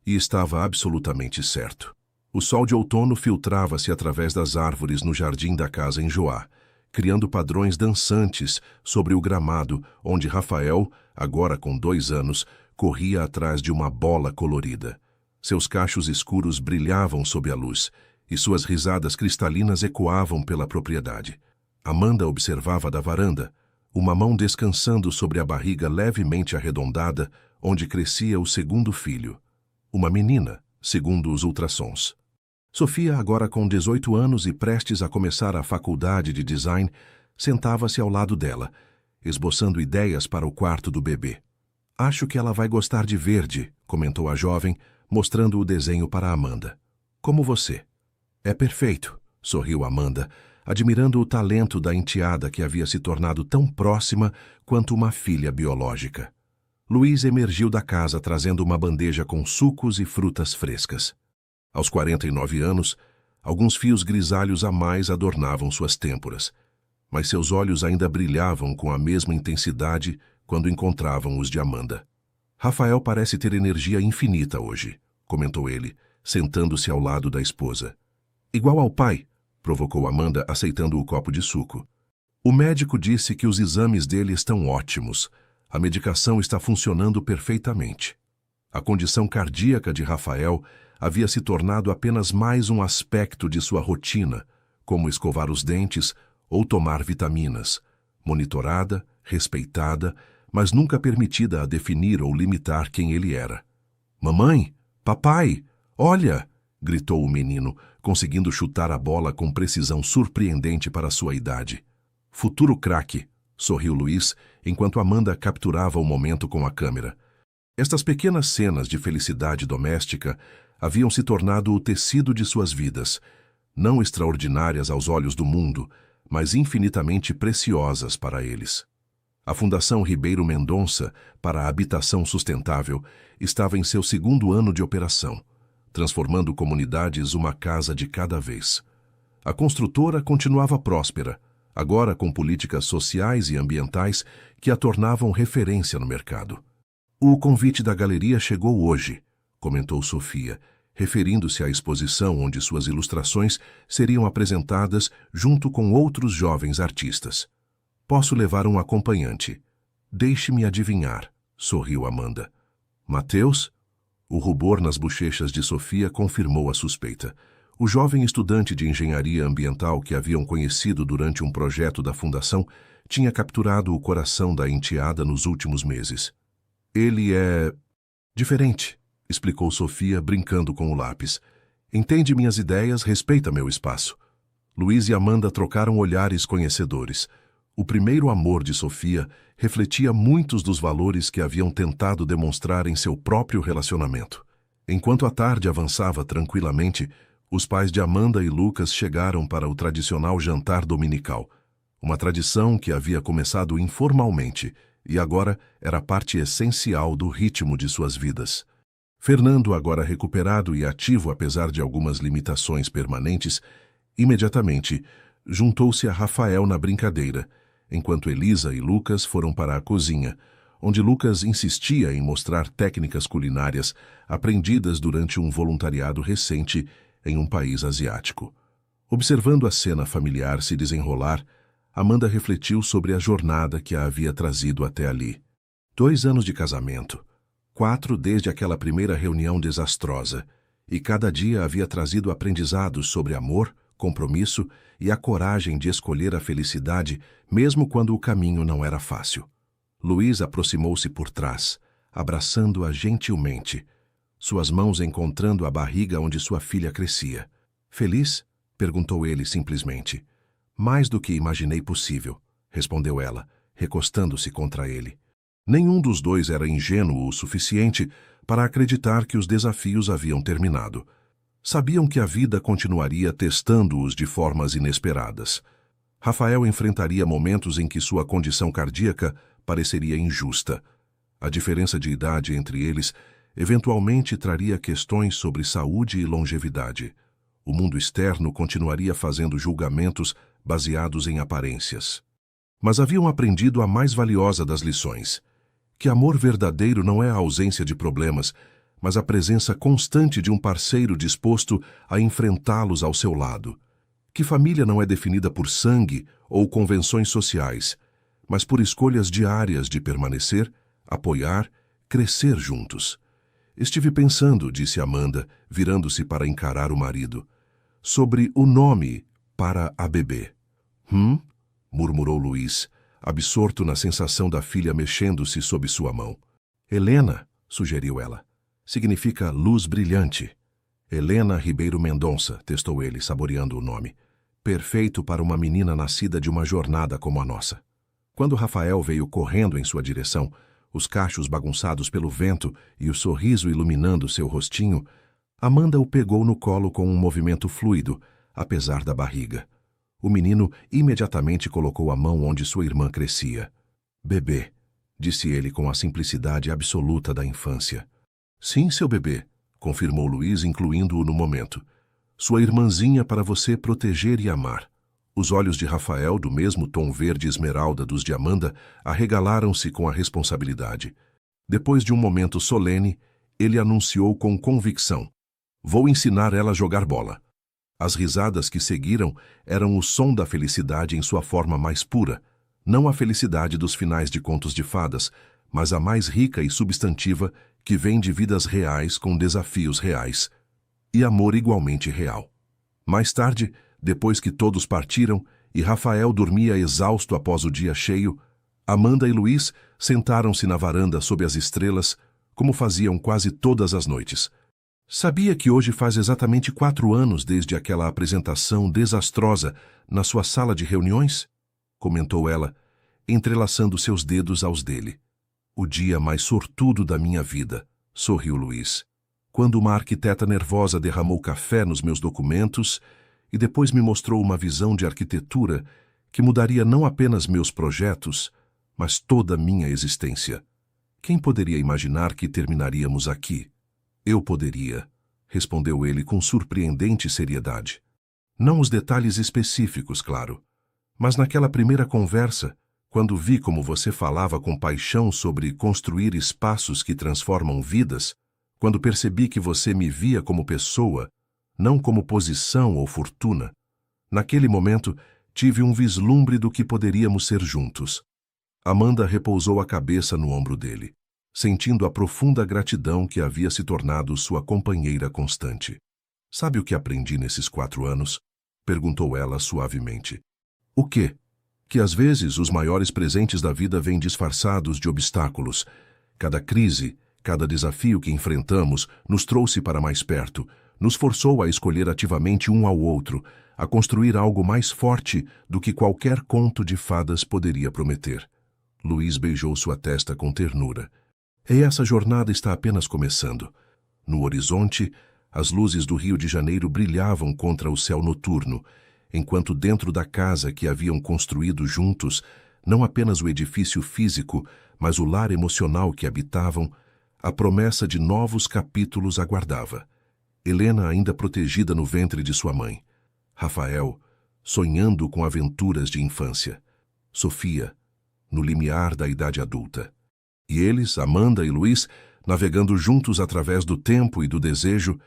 E estava absolutamente certo. O sol de outono filtrava-se através das árvores no jardim da casa em Joá, criando padrões dançantes sobre o gramado onde Rafael, agora com 2 anos, corria atrás de uma bola colorida. Seus cachos escuros brilhavam sob a luz, e suas risadas cristalinas ecoavam pela propriedade. Amanda observava da varanda, uma mão descansando sobre a barriga levemente arredondada, onde crescia o segundo filho. Uma menina, segundo os ultrassons. Sofia, agora com 18 anos e prestes a começar a faculdade de design, sentava-se ao lado dela, esboçando ideias para o quarto do bebê. Acho que ela vai gostar de verde, comentou a jovem, mostrando o desenho para Amanda. Como você. É perfeito, sorriu Amanda, admirando o talento da enteada que havia se tornado tão próxima quanto uma filha biológica. Luiz emergiu da casa trazendo uma bandeja com sucos e frutas frescas. Aos 49 anos, alguns fios grisalhos a mais adornavam suas têmporas, mas seus olhos ainda brilhavam com a mesma intensidade quando encontravam os de Amanda. Rafael parece ter energia infinita hoje, comentou ele, sentando-se ao lado da esposa. Igual ao pai, provocou Amanda, aceitando o copo de suco. O médico disse que os exames dele estão ótimos. A medicação está funcionando perfeitamente. A condição cardíaca de Rafael havia se tornado apenas mais um aspecto de sua rotina, como escovar os dentes ou tomar vitaminas, monitorada, respeitada, mas nunca permitida a definir ou limitar quem ele era. Mamãe, papai, olha! Gritou o menino, conseguindo chutar a bola com precisão surpreendente para sua idade. Futuro craque, sorriu Luiz, enquanto Amanda capturava o momento com a câmera. Estas pequenas cenas de felicidade doméstica haviam se tornado o tecido de suas vidas, não extraordinárias aos olhos do mundo, mas infinitamente preciosas para eles. A Fundação Ribeiro Mendonça para a Habitação Sustentável estava em seu 2º ano de operação, transformando comunidades uma casa de cada vez. A construtora continuava próspera, agora com políticas sociais e ambientais que a tornavam referência no mercado. O convite da galeria chegou hoje, comentou Sofia, referindo-se à exposição onde suas ilustrações seriam apresentadas junto com outros jovens artistas. Posso levar um acompanhante. Deixe-me adivinhar, sorriu Amanda. Mateus? O rubor nas bochechas de Sofia confirmou a suspeita. O jovem estudante de engenharia ambiental que haviam conhecido durante um projeto da fundação tinha capturado o coração da enteada nos últimos meses. Ele é... diferente, explicou Sofia, brincando com o lápis. Entende minhas ideias, respeita meu espaço. Luiz e Amanda trocaram olhares conhecedores. O primeiro amor de Sofia refletia muitos dos valores que haviam tentado demonstrar em seu próprio relacionamento. Enquanto a tarde avançava tranquilamente, os pais de Amanda e Lucas chegaram para o tradicional jantar dominical, uma tradição que havia começado informalmente e agora era parte essencial do ritmo de suas vidas. Fernando, agora recuperado e ativo apesar de algumas limitações permanentes, imediatamente juntou-se a Rafael na brincadeira, enquanto Elisa e Lucas foram para a cozinha, onde Lucas insistia em mostrar técnicas culinárias aprendidas durante um voluntariado recente em um país asiático. Observando a cena familiar se desenrolar, Amanda refletiu sobre a jornada que a havia trazido até ali. 2 anos de casamento, 4 desde aquela primeira reunião desastrosa, e cada dia havia trazido aprendizados sobre amor, compromisso e a coragem de escolher a felicidade, mesmo quando o caminho não era fácil. Luiz aproximou-se por trás, abraçando-a gentilmente, suas mãos encontrando a barriga onde sua filha crescia. Feliz? Perguntou ele simplesmente. Mais do que imaginei possível, respondeu ela, recostando-se contra ele. Nenhum dos dois era ingênuo o suficiente para acreditar que os desafios haviam terminado. Sabiam que a vida continuaria testando-os de formas inesperadas. Rafael enfrentaria momentos em que sua condição cardíaca pareceria injusta. A diferença de idade entre eles eventualmente traria questões sobre saúde e longevidade. O mundo externo continuaria fazendo julgamentos baseados em aparências. Mas haviam aprendido a mais valiosa das lições, que amor verdadeiro não é a ausência de problemas, mas a presença constante de um parceiro disposto a enfrentá-los ao seu lado. Que família não é definida por sangue ou convenções sociais, mas por escolhas diárias de permanecer, apoiar, crescer juntos. Estive pensando, disse Amanda, virando-se para encarar o marido, sobre o nome para a bebê. Murmurou Luiz, absorto na sensação da filha mexendo-se sob sua mão. Helena, sugeriu ela. Significa luz brilhante. Helena Ribeiro Mendonça, testou ele, saboreando o nome. Perfeito para uma menina nascida de uma jornada como a nossa. Quando Rafael veio correndo em sua direção, os cachos bagunçados pelo vento e o sorriso iluminando seu rostinho, Amanda o pegou no colo com um movimento fluido, apesar da barriga. O menino imediatamente colocou a mão onde sua irmã crescia. Bebê, disse ele com a simplicidade absoluta da infância. Sim, seu bebê, confirmou Luiz, incluindo-o no momento. Sua irmãzinha para você proteger e amar. Os olhos de Rafael, do mesmo tom verde esmeralda dos de Amanda, arregalaram-se com a responsabilidade. Depois de um momento solene, ele anunciou com convicção: vou ensinar ela a jogar bola. As risadas que seguiram eram o som da felicidade em sua forma mais pura, não a felicidade dos finais de contos de fadas, mas a mais rica e substantiva que vem de vidas reais com desafios reais. E amor igualmente real. Mais tarde, depois que todos partiram e Rafael dormia exausto após o dia cheio, Amanda e Luiz sentaram-se na varanda sob as estrelas, como faziam quase todas as noites. Sabia que hoje faz exatamente 4 anos desde aquela apresentação desastrosa na sua sala de reuniões? Comentou ela, entrelaçando seus dedos aos dele. O dia mais sortudo da minha vida, sorriu Luiz. Quando uma arquiteta nervosa derramou café nos meus documentos e depois me mostrou uma visão de arquitetura que mudaria não apenas meus projetos, mas toda a minha existência. Quem poderia imaginar que terminaríamos aqui? Eu poderia, respondeu ele com surpreendente seriedade. Não os detalhes específicos, claro, mas naquela primeira conversa, quando vi como você falava com paixão sobre construir espaços que transformam vidas, quando percebi que você me via como pessoa, não como posição ou fortuna, naquele momento tive um vislumbre do que poderíamos ser juntos. Amanda repousou a cabeça no ombro dele, sentindo a profunda gratidão que havia se tornado sua companheira constante. Sabe o que aprendi nesses 4 anos? Perguntou ela suavemente. O quê? Que às vezes os maiores presentes da vida vêm disfarçados de obstáculos. Cada crise, cada desafio que enfrentamos nos trouxe para mais perto, nos forçou a escolher ativamente um ao outro, a construir algo mais forte do que qualquer conto de fadas poderia prometer. Luiz beijou sua testa com ternura. E essa jornada está apenas começando. No horizonte, as luzes do Rio de Janeiro brilhavam contra o céu noturno, enquanto dentro da casa que haviam construído juntos, não apenas o edifício físico, mas o lar emocional que habitavam, a promessa de novos capítulos aguardava. Helena ainda protegida no ventre de sua mãe. Rafael, sonhando com aventuras de infância. Sofia, no limiar da idade adulta. E eles, Amanda e Luiz, navegando juntos através do tempo e do desejo,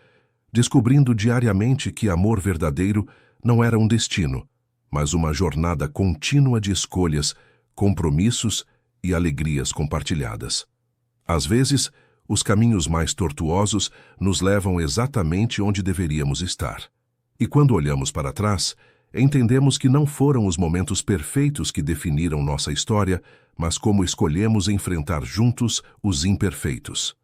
descobrindo diariamente que amor verdadeiro não era um destino, mas uma jornada contínua de escolhas, compromissos e alegrias compartilhadas. Às vezes, os caminhos mais tortuosos nos levam exatamente onde deveríamos estar. E quando olhamos para trás, entendemos que não foram os momentos perfeitos que definiram nossa história, mas como escolhemos enfrentar juntos os imperfeitos.